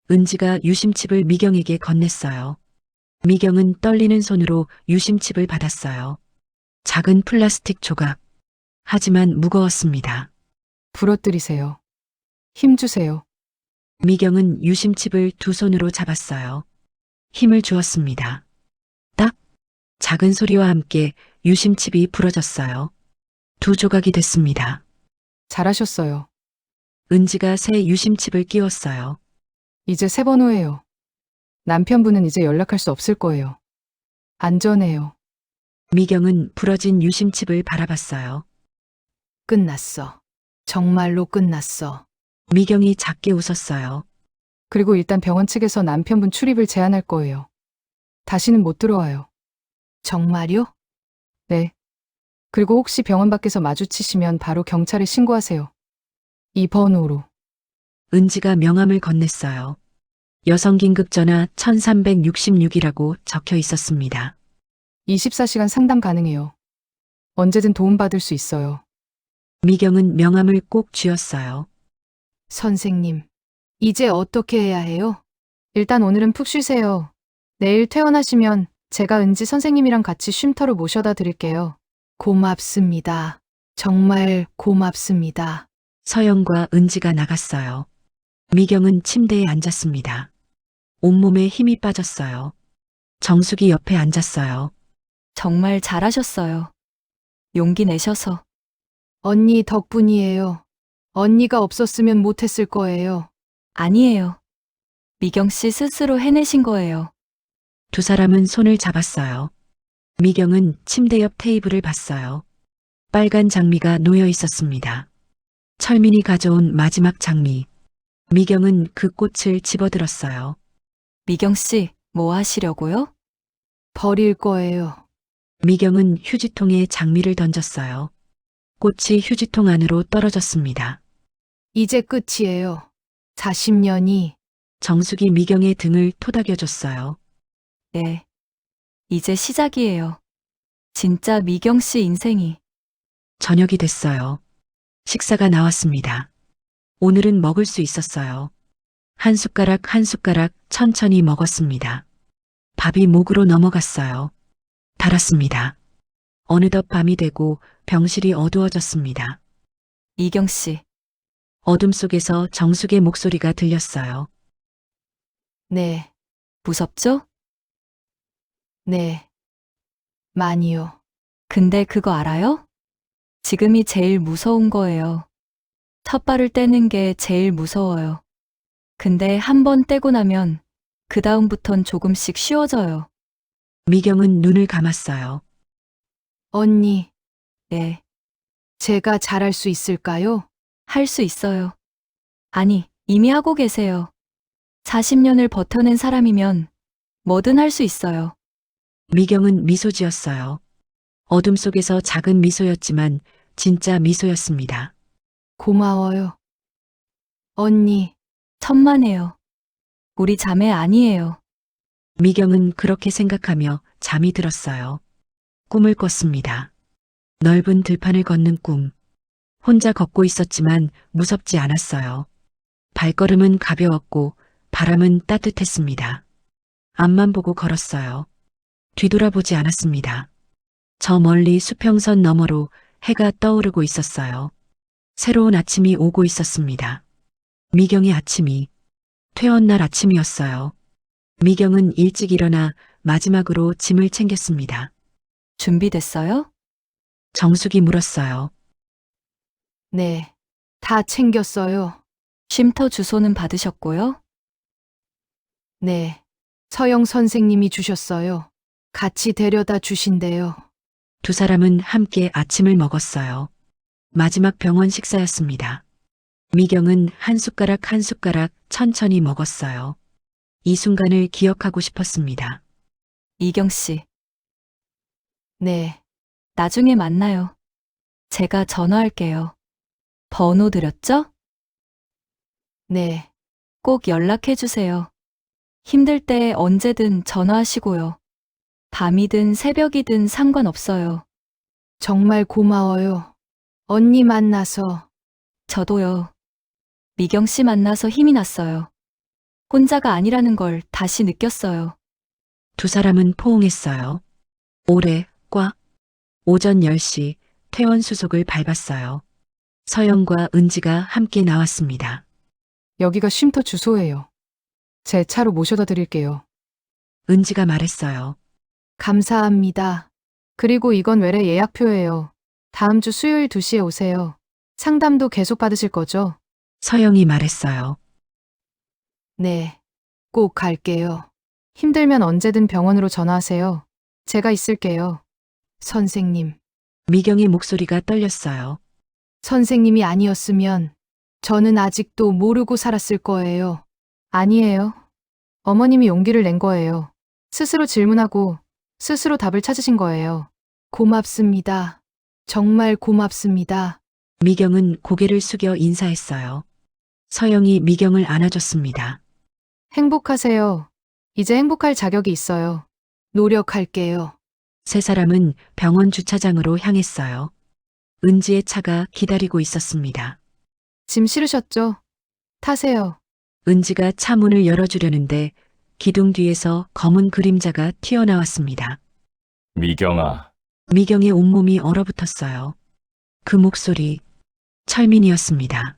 은지가 유심칩을 미경에게 건넸어요. 미경은 떨리는 손으로 유심칩을 받았어요. 작은 플라스틱 조각. 하지만 무거웠습니다. 부러뜨리세요. 힘 주세요. 미경은 유심칩을 두 손으로 잡았어요. 힘을 주었습니다. 딱! 작은 소리와 함께 유심칩이 부러졌어요. 두 조각이 됐습니다. 잘하셨어요. 은지가 새 유심칩을 끼웠어요. 이제 새 번호예요. 남편분은 이제 연락할 수 없을 거예요. 안전해요. 미경은 부러진 유심칩을 바라봤어요. 끝났어. 정말로 끝났어. 미경이 작게 웃었어요. 그리고 일단 병원 측에서 남편분 출입을 제한할 거예요. 다시는 못 들어와요. 정말요? 네. 그리고 혹시 병원 밖에서 마주치시면 바로 경찰에 신고하세요. 이 번호로. 은지가 명함을 건넸어요. 여성긴급전화 1366이라고 적혀 있었습니다. 24시간 상담 가능해요. 언제든 도움받을 수 있어요. 미경은 명함을 꼭 쥐었어요. 선생님, 이제 어떻게 해야 해요? 일단 오늘은 푹 쉬세요. 내일 퇴원하시면 제가 은지 선생님이랑 같이 쉼터로 모셔다 드릴게요. 고맙습니다. 정말 고맙습니다. 서영과 은지가 나갔어요. 미경은 침대에 앉았습니다. 온몸에 힘이 빠졌어요. 정숙이 옆에 앉았어요. 정말 잘하셨어요. 용기 내셔서. 언니 덕분이에요. 언니가 없었으면 못했을 거예요. 아니에요. 미경 씨 스스로 해내신 거예요. 두 사람은 손을 잡았어요. 미경은 침대 옆 테이블을 봤어요. 빨간 장미가 놓여 있었습니다. 철민이 가져온 마지막 장미. 미경은 그 꽃을 집어들었어요. 미경 씨, 뭐 하시려고요? 버릴 거예요. 미경은 휴지통에 장미를 던졌어요. 꽃이 휴지통 안으로 떨어졌습니다. 이제 끝이에요. 40년이. 정숙이 미경의 등을 토닥여줬어요. 네. 이제 시작이에요. 진짜 미경 씨 인생이. 저녁이 됐어요. 식사가 나왔습니다. 오늘은 먹을 수 있었어요. 한 숟가락 한 숟가락 천천히 먹었습니다. 밥이 목으로 넘어갔어요. 달았습니다. 어느덧 밤이 되고 병실이 어두워졌습니다. 미경 씨, 어둠 속에서 정숙의 목소리가 들렸어요. 네, 무섭죠? 네. 많이요. 근데 그거 알아요? 지금이 제일 무서운 거예요. 첫 발을 떼는 게 제일 무서워요. 근데 한 번 떼고 나면 그 다음부턴 조금씩 쉬워져요. 미경은 눈을 감았어요. 언니, 네, 제가 잘할 수 있을까요? 할 수 있어요. 아니, 이미 하고 계세요. 40년을 버텨낸 사람이면 뭐든 할 수 있어요. 미경은 미소 지었어요. 어둠 속에서 작은 미소였지만 진짜 미소였습니다. 고마워요. 언니, 천만에요. 우리 자매 아니에요. 미경은 그렇게 생각하며 잠이 들었어요. 꿈을 꿨습니다. 넓은 들판을 걷는 꿈. 혼자 걷고 있었지만 무섭지 않았어요. 발걸음은 가벼웠고 바람은 따뜻했습니다. 앞만 보고 걸었어요. 뒤돌아보지 않았습니다. 저 멀리 수평선 너머로 해가 떠오르고 있었어요. 새로운 아침이 오고 있었습니다. 미경의 아침이 퇴원날 아침이었어요. 미경은 일찍 일어나 마지막으로 짐을 챙겼습니다. 준비됐어요? 정숙이 물었어요. 네. 다 챙겼어요. 쉼터 주소는 받으셨고요? 네. 서영 선생님이 주셨어요. 같이 데려다 주신대요. 두 사람은 함께 아침을 먹었어요. 마지막 병원 식사였습니다. 미경은 한 숟가락 한 숟가락 천천히 먹었어요. 이 순간을 기억하고 싶었습니다. 이경 씨, 네. 나중에 만나요. 제가 전화할게요. 번호 드렸죠? 네. 꼭 연락해 주세요. 힘들 때 언제든 전화하시고요. 밤이든 새벽이든 상관없어요. 정말 고마워요. 언니 만나서. 저도요. 미경 씨 만나서 힘이 났어요. 혼자가 아니라는 걸 다시 느꼈어요. 두 사람은 포옹했어요. 오래, 꽉. 오전 10시 퇴원 수속을 밟았어요. 서영과 은지가 함께 나왔습니다. 여기가 쉼터 주소예요. 제 차로 모셔다 드릴게요. 은지가 말했어요. 감사합니다. 그리고 이건 외래 예약표예요. 다음 주 수요일 2시에 오세요. 상담도 계속 받으실 거죠? 서영이 말했어요. 네. 꼭 갈게요. 힘들면 언제든 병원으로 전화하세요. 제가 있을게요. 선생님. 미경의 목소리가 떨렸어요. 선생님이 아니었으면 저는 아직도 모르고 살았을 거예요. 아니에요. 어머님이 용기를 낸 거예요. 스스로 질문하고 스스로 답을 찾으신 거예요. 고맙습니다. 정말 고맙습니다. 미경은 고개를 숙여 인사했어요. 서영이 미경을 안아줬습니다. 행복하세요. 이제 행복할 자격이 있어요. 노력할게요. 세 사람은 병원 주차장으로 향했어요. 은지의 차가 기다리고 있었습니다. 짐 실으셨죠? 타세요. 은지가 차 문을 열어주려는데 기둥 뒤에서 검은 그림자가 튀어나왔습니다. 미경아, 미경의 온몸이 얼어붙었어요. 그 목소리, 철민이었습니다.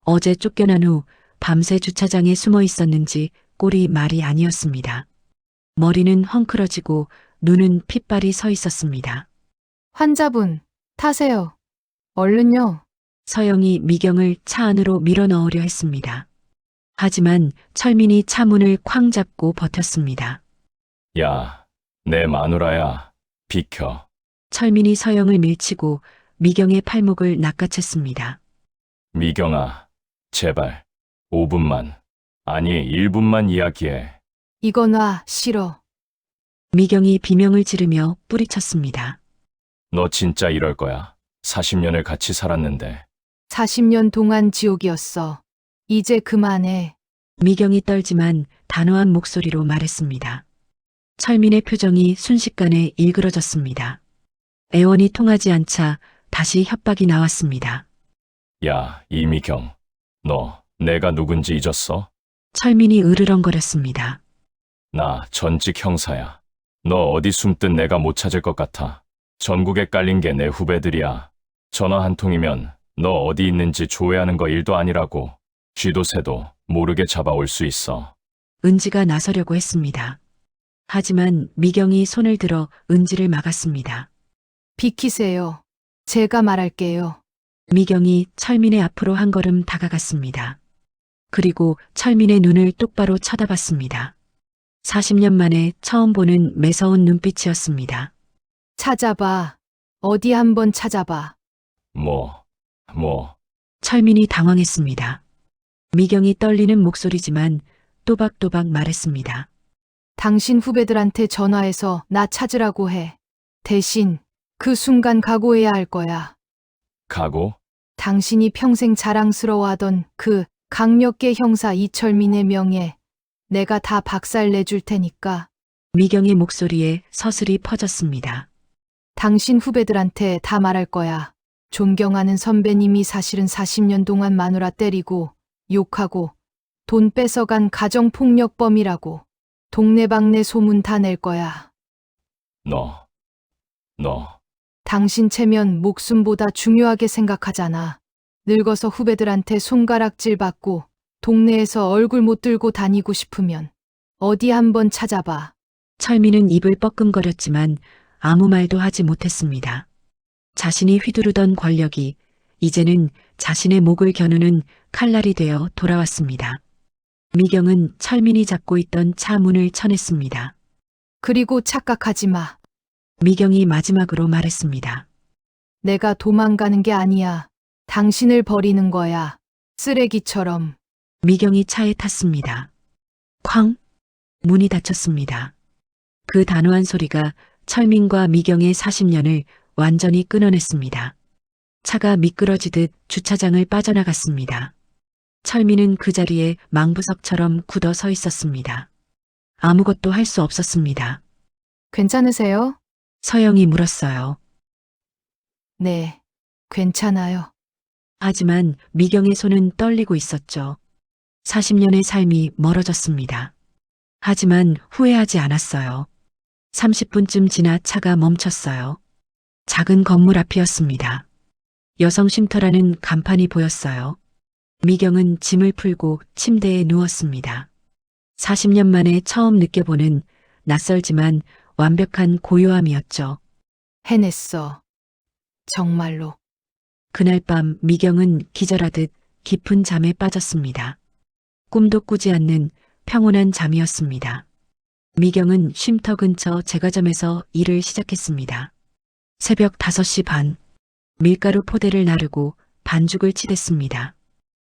어제 쫓겨난 후 밤새 주차장에 숨어 있었는지 꼴이 말이 아니었습니다. 머리는 헝클어지고 눈은 핏발이 서 있었습니다. 환자분, 타세요. 얼른요. 서영이 미경을 차 안으로 밀어 넣으려 했습니다. 하지만 철민이 차 문을 쾅 잡고 버텼습니다. 야, 내 마누라야, 비켜. 철민이 서영을 밀치고 미경의 팔목을 낚아챘습니다. 미경아, 제발 5분만, 아니 1분만 이야기해. 이거 놔, 싫어. 미경이 비명을 지르며 뿌리쳤습니다. 너 진짜 이럴 거야. 40년을 같이 살았는데. 40년 동안 지옥이었어. 이제 그만해. 미경이 떨지만 단호한 목소리로 말했습니다. 철민의 표정이 순식간에 일그러졌습니다. 애원이 통하지 않자 다시 협박이 나왔습니다. 야, 이미경, 너 내가 누군지 잊었어? 철민이 으르렁거렸습니다. 나 전직 형사야. 너 어디 숨든 내가 못 찾을 것 같아. 전국에 깔린 게 내 후배들이야. 전화 한 통이면 너 어디 있는지 조회하는 거 일도 아니라고. 쥐도 새도 모르게 잡아올 수 있어. 은지가 나서려고 했습니다. 하지만 미경이 손을 들어 은지를 막았습니다. 비키세요. 제가 말할게요. 미경이 철민의 앞으로 한 걸음 다가갔습니다. 그리고 철민의 눈을 똑바로 쳐다봤습니다. 40년 만에 처음 보는 매서운 눈빛이었습니다. 찾아봐. 어디 한번 찾아봐. 뭐. 철민이 당황했습니다. 미경이 떨리는 목소리지만 또박또박 말했습니다. 당신 후배들한테 전화해서 나 찾으라고 해. 대신 그 순간 각오해야 할 거야. 각오? 당신이 평생 자랑스러워하던 그 강력계 형사 이철민의 명예 내가 다 박살 내줄 테니까 미경의 목소리에 서슬이 퍼졌습니다. 당신 후배들한테 다 말할 거야. 존경하는 선배님이 사실은 40년 동안 마누라 때리고 욕하고 돈 뺏어간 가정폭력범이라고. 동네방네 소문 다 낼 거야. 너. 당신 체면 목숨보다 중요하게 생각하잖아. 늙어서 후배들한테 손가락질 받고 동네에서 얼굴 못 들고 다니고 싶으면 어디 한번 찾아봐. 철민은 입을 뻐끔거렸지만 아무 말도 하지 못했습니다. 자신이 휘두르던 권력이 이제는 자신의 목을 겨누는 칼날이 되어 돌아왔습니다. 미경은 철민이 잡고 있던 차 문을 쳐냈습니다. 그리고 착각하지 마. 미경이 마지막으로 말했습니다. 내가 도망가는 게 아니야. 당신을 버리는 거야. 쓰레기처럼. 미경이 차에 탔습니다. 쾅! 문이 닫혔습니다. 그 단호한 소리가 철민과 미경의 40년을 완전히 끊어냈습니다. 차가 미끄러지듯 주차장을 빠져나갔습니다. 철민은 그 자리에 망부석처럼 굳어 서 있었습니다. 아무것도 할 수 없었습니다. 괜찮으세요? 서영이 물었어요. 네, 괜찮아요. 하지만 미경의 손은 떨리고 있었죠. 40년의 삶이 멀어졌습니다. 하지만 후회하지 않았어요. 30분쯤 지나 차가 멈췄어요. 작은 건물 앞이었습니다. 여성 쉼터라는 간판이 보였어요. 미경은 짐을 풀고 침대에 누웠습니다. 40년 만에 처음 느껴보는 낯설지만 완벽한 고요함이었죠. 해냈어. 정말로. 그날 밤 미경은 기절하듯 깊은 잠에 빠졌습니다. 꿈도 꾸지 않는 평온한 잠이었습니다. 미경은 쉼터 근처 제과점에서 일을 시작했습니다. 새벽 5시 반, 밀가루 포대를 나르고 반죽을 치댔습니다.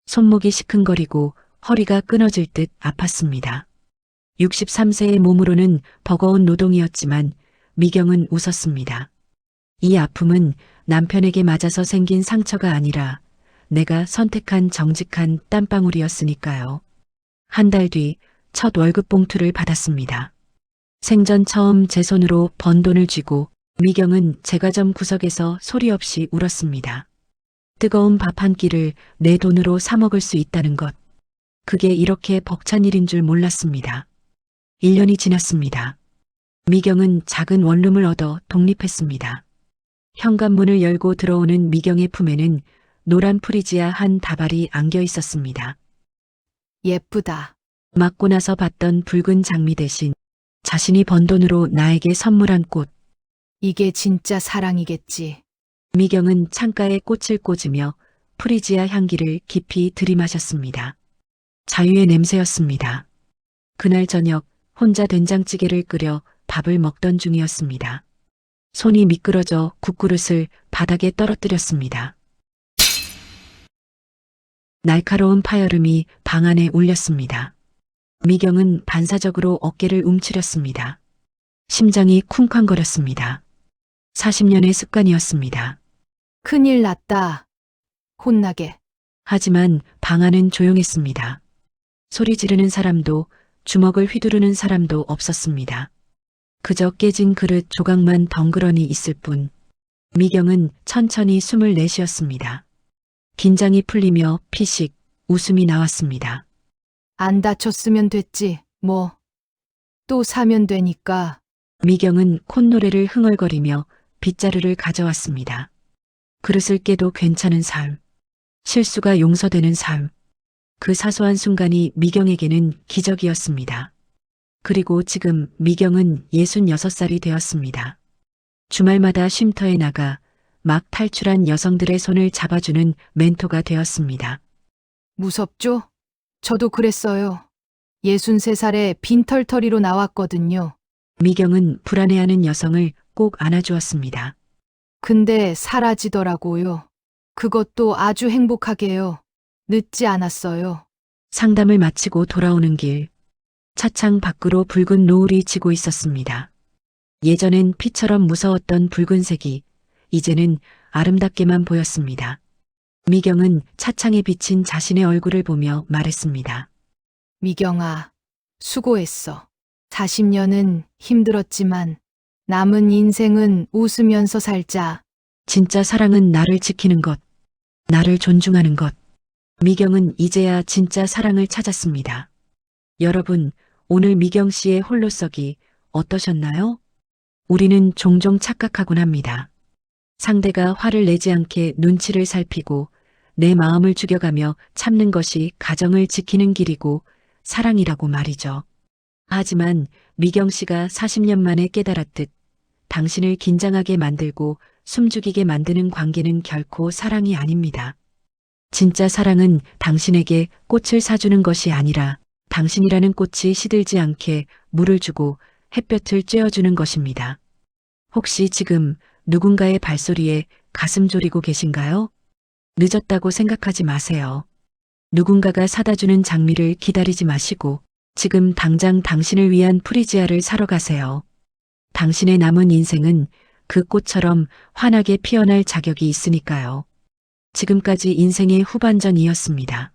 손목이 시큰거리고 허리가 끊어질 듯 아팠습니다. 63세의 몸으로는 버거운 노동이었지만 미경은 웃었습니다. 이 아픔은 남편에게 맞아서 생긴 상처가 아니라 내가 선택한 정직한 땀방울이었으니까요. 한 달 뒤 첫 월급 봉투를 받았습니다. 생전 처음 제 손으로 번 돈을 쥐고 미경은 제과점 구석에서 소리 없이 울었습니다. 뜨거운 밥 한 끼를 내 돈으로 사 먹을 수 있다는 것. 그게 이렇게 벅찬 일인 줄 몰랐습니다. 1년이 지났습니다. 미경은 작은 원룸을 얻어 독립했습니다. 현관문을 열고 들어오는 미경의 품에는 노란 프리지아 한 다발이 안겨 있었습니다. 예쁘다. 맞고 나서 봤던 붉은 장미 대신 자신이 번 돈으로 나에게 선물한 꽃. 이게 진짜 사랑이겠지. 미경은 창가에 꽃을 꽂으며 프리지아 향기를 깊이 들이마셨습니다. 자유의 냄새였습니다. 그날 저녁 혼자 된장찌개를 끓여 밥을 먹던 중이었습니다. 손이 미끄러져 국그릇을 바닥에 떨어뜨렸습니다. 날카로운 파열음이 방 안에 울렸습니다. 미경은 반사적으로 어깨를 움츠렸습니다. 심장이 쿵쾅거렸습니다. 40년의 습관이었습니다. 큰일 났다. 혼나게. 하지만 방 안은 조용했습니다. 소리 지르는 사람도 주먹을 휘두르는 사람도 없었습니다. 그저 깨진 그릇 조각만 덩그러니 있을 뿐. 미경은 천천히 숨을 내쉬었습니다. 긴장이 풀리며 피식 웃음이 나왔습니다. 안 다쳤으면 됐지, 뭐. 또 사면 되니까. 미경은 콧노래를 흥얼거리며 빗자루를 가져왔습니다. 그릇을 깨도 괜찮은 삶. 실수가 용서되는 삶. 그 사소한 순간이 미경에게는 기적이었습니다. 그리고 지금 미경은 66살이 되었습니다. 주말마다 쉼터에 나가 막 탈출한 여성들의 손을 잡아주는 멘토가 되었습니다. 무섭죠? 저도 그랬어요. 63살에 빈털터리로 나왔거든요. 미경은 불안해하는 여성을 꼭 안아주었습니다. 근데 사라지더라고요. 그것도 아주 행복하게요. 늦지 않았어요. 상담을 마치고 돌아오는 길. 차창 밖으로 붉은 노을이 지고 있었습니다. 예전엔 피처럼 무서웠던 붉은색이 이제는 아름답게만 보였습니다. 미경은 차창에 비친 자신의 얼굴을 보며 말했습니다. 미경아, 수고했어. 40년은 힘들었지만 남은 인생은 웃으면서 살자. 진짜 사랑은 나를 지키는 것, 나를 존중하는 것. 미경은 이제야 진짜 사랑을 찾았습니다. 여러분, 오늘 미경 씨의 홀로서기 어떠셨나요? 우리는 종종 착각하곤 합니다. 상대가 화를 내지 않게 눈치를 살피고 내 마음을 죽여가며 참는 것이 가정을 지키는 길이고 사랑이라고 말이죠. 하지만 미경 씨가 40년 만에 깨달았듯 당신을 긴장하게 만들고 숨죽이게 만드는 관계는 결코 사랑이 아닙니다. 진짜 사랑은 당신에게 꽃을 사주는 것이 아니라 당신이라는 꽃이 시들지 않게 물을 주고 햇볕을 쬐어주는 것입니다. 혹시 지금 누군가의 발소리에 가슴 졸이고 계신가요? 늦었다고 생각하지 마세요. 누군가가 사다 주는 장미를 기다리지 마시고 지금 당장 당신을 위한 프리지아를 사러 가세요. 당신의 남은 인생은 그 꽃처럼 환하게 피어날 자격이 있으니까요. 지금까지 인생의 후반전이었습니다.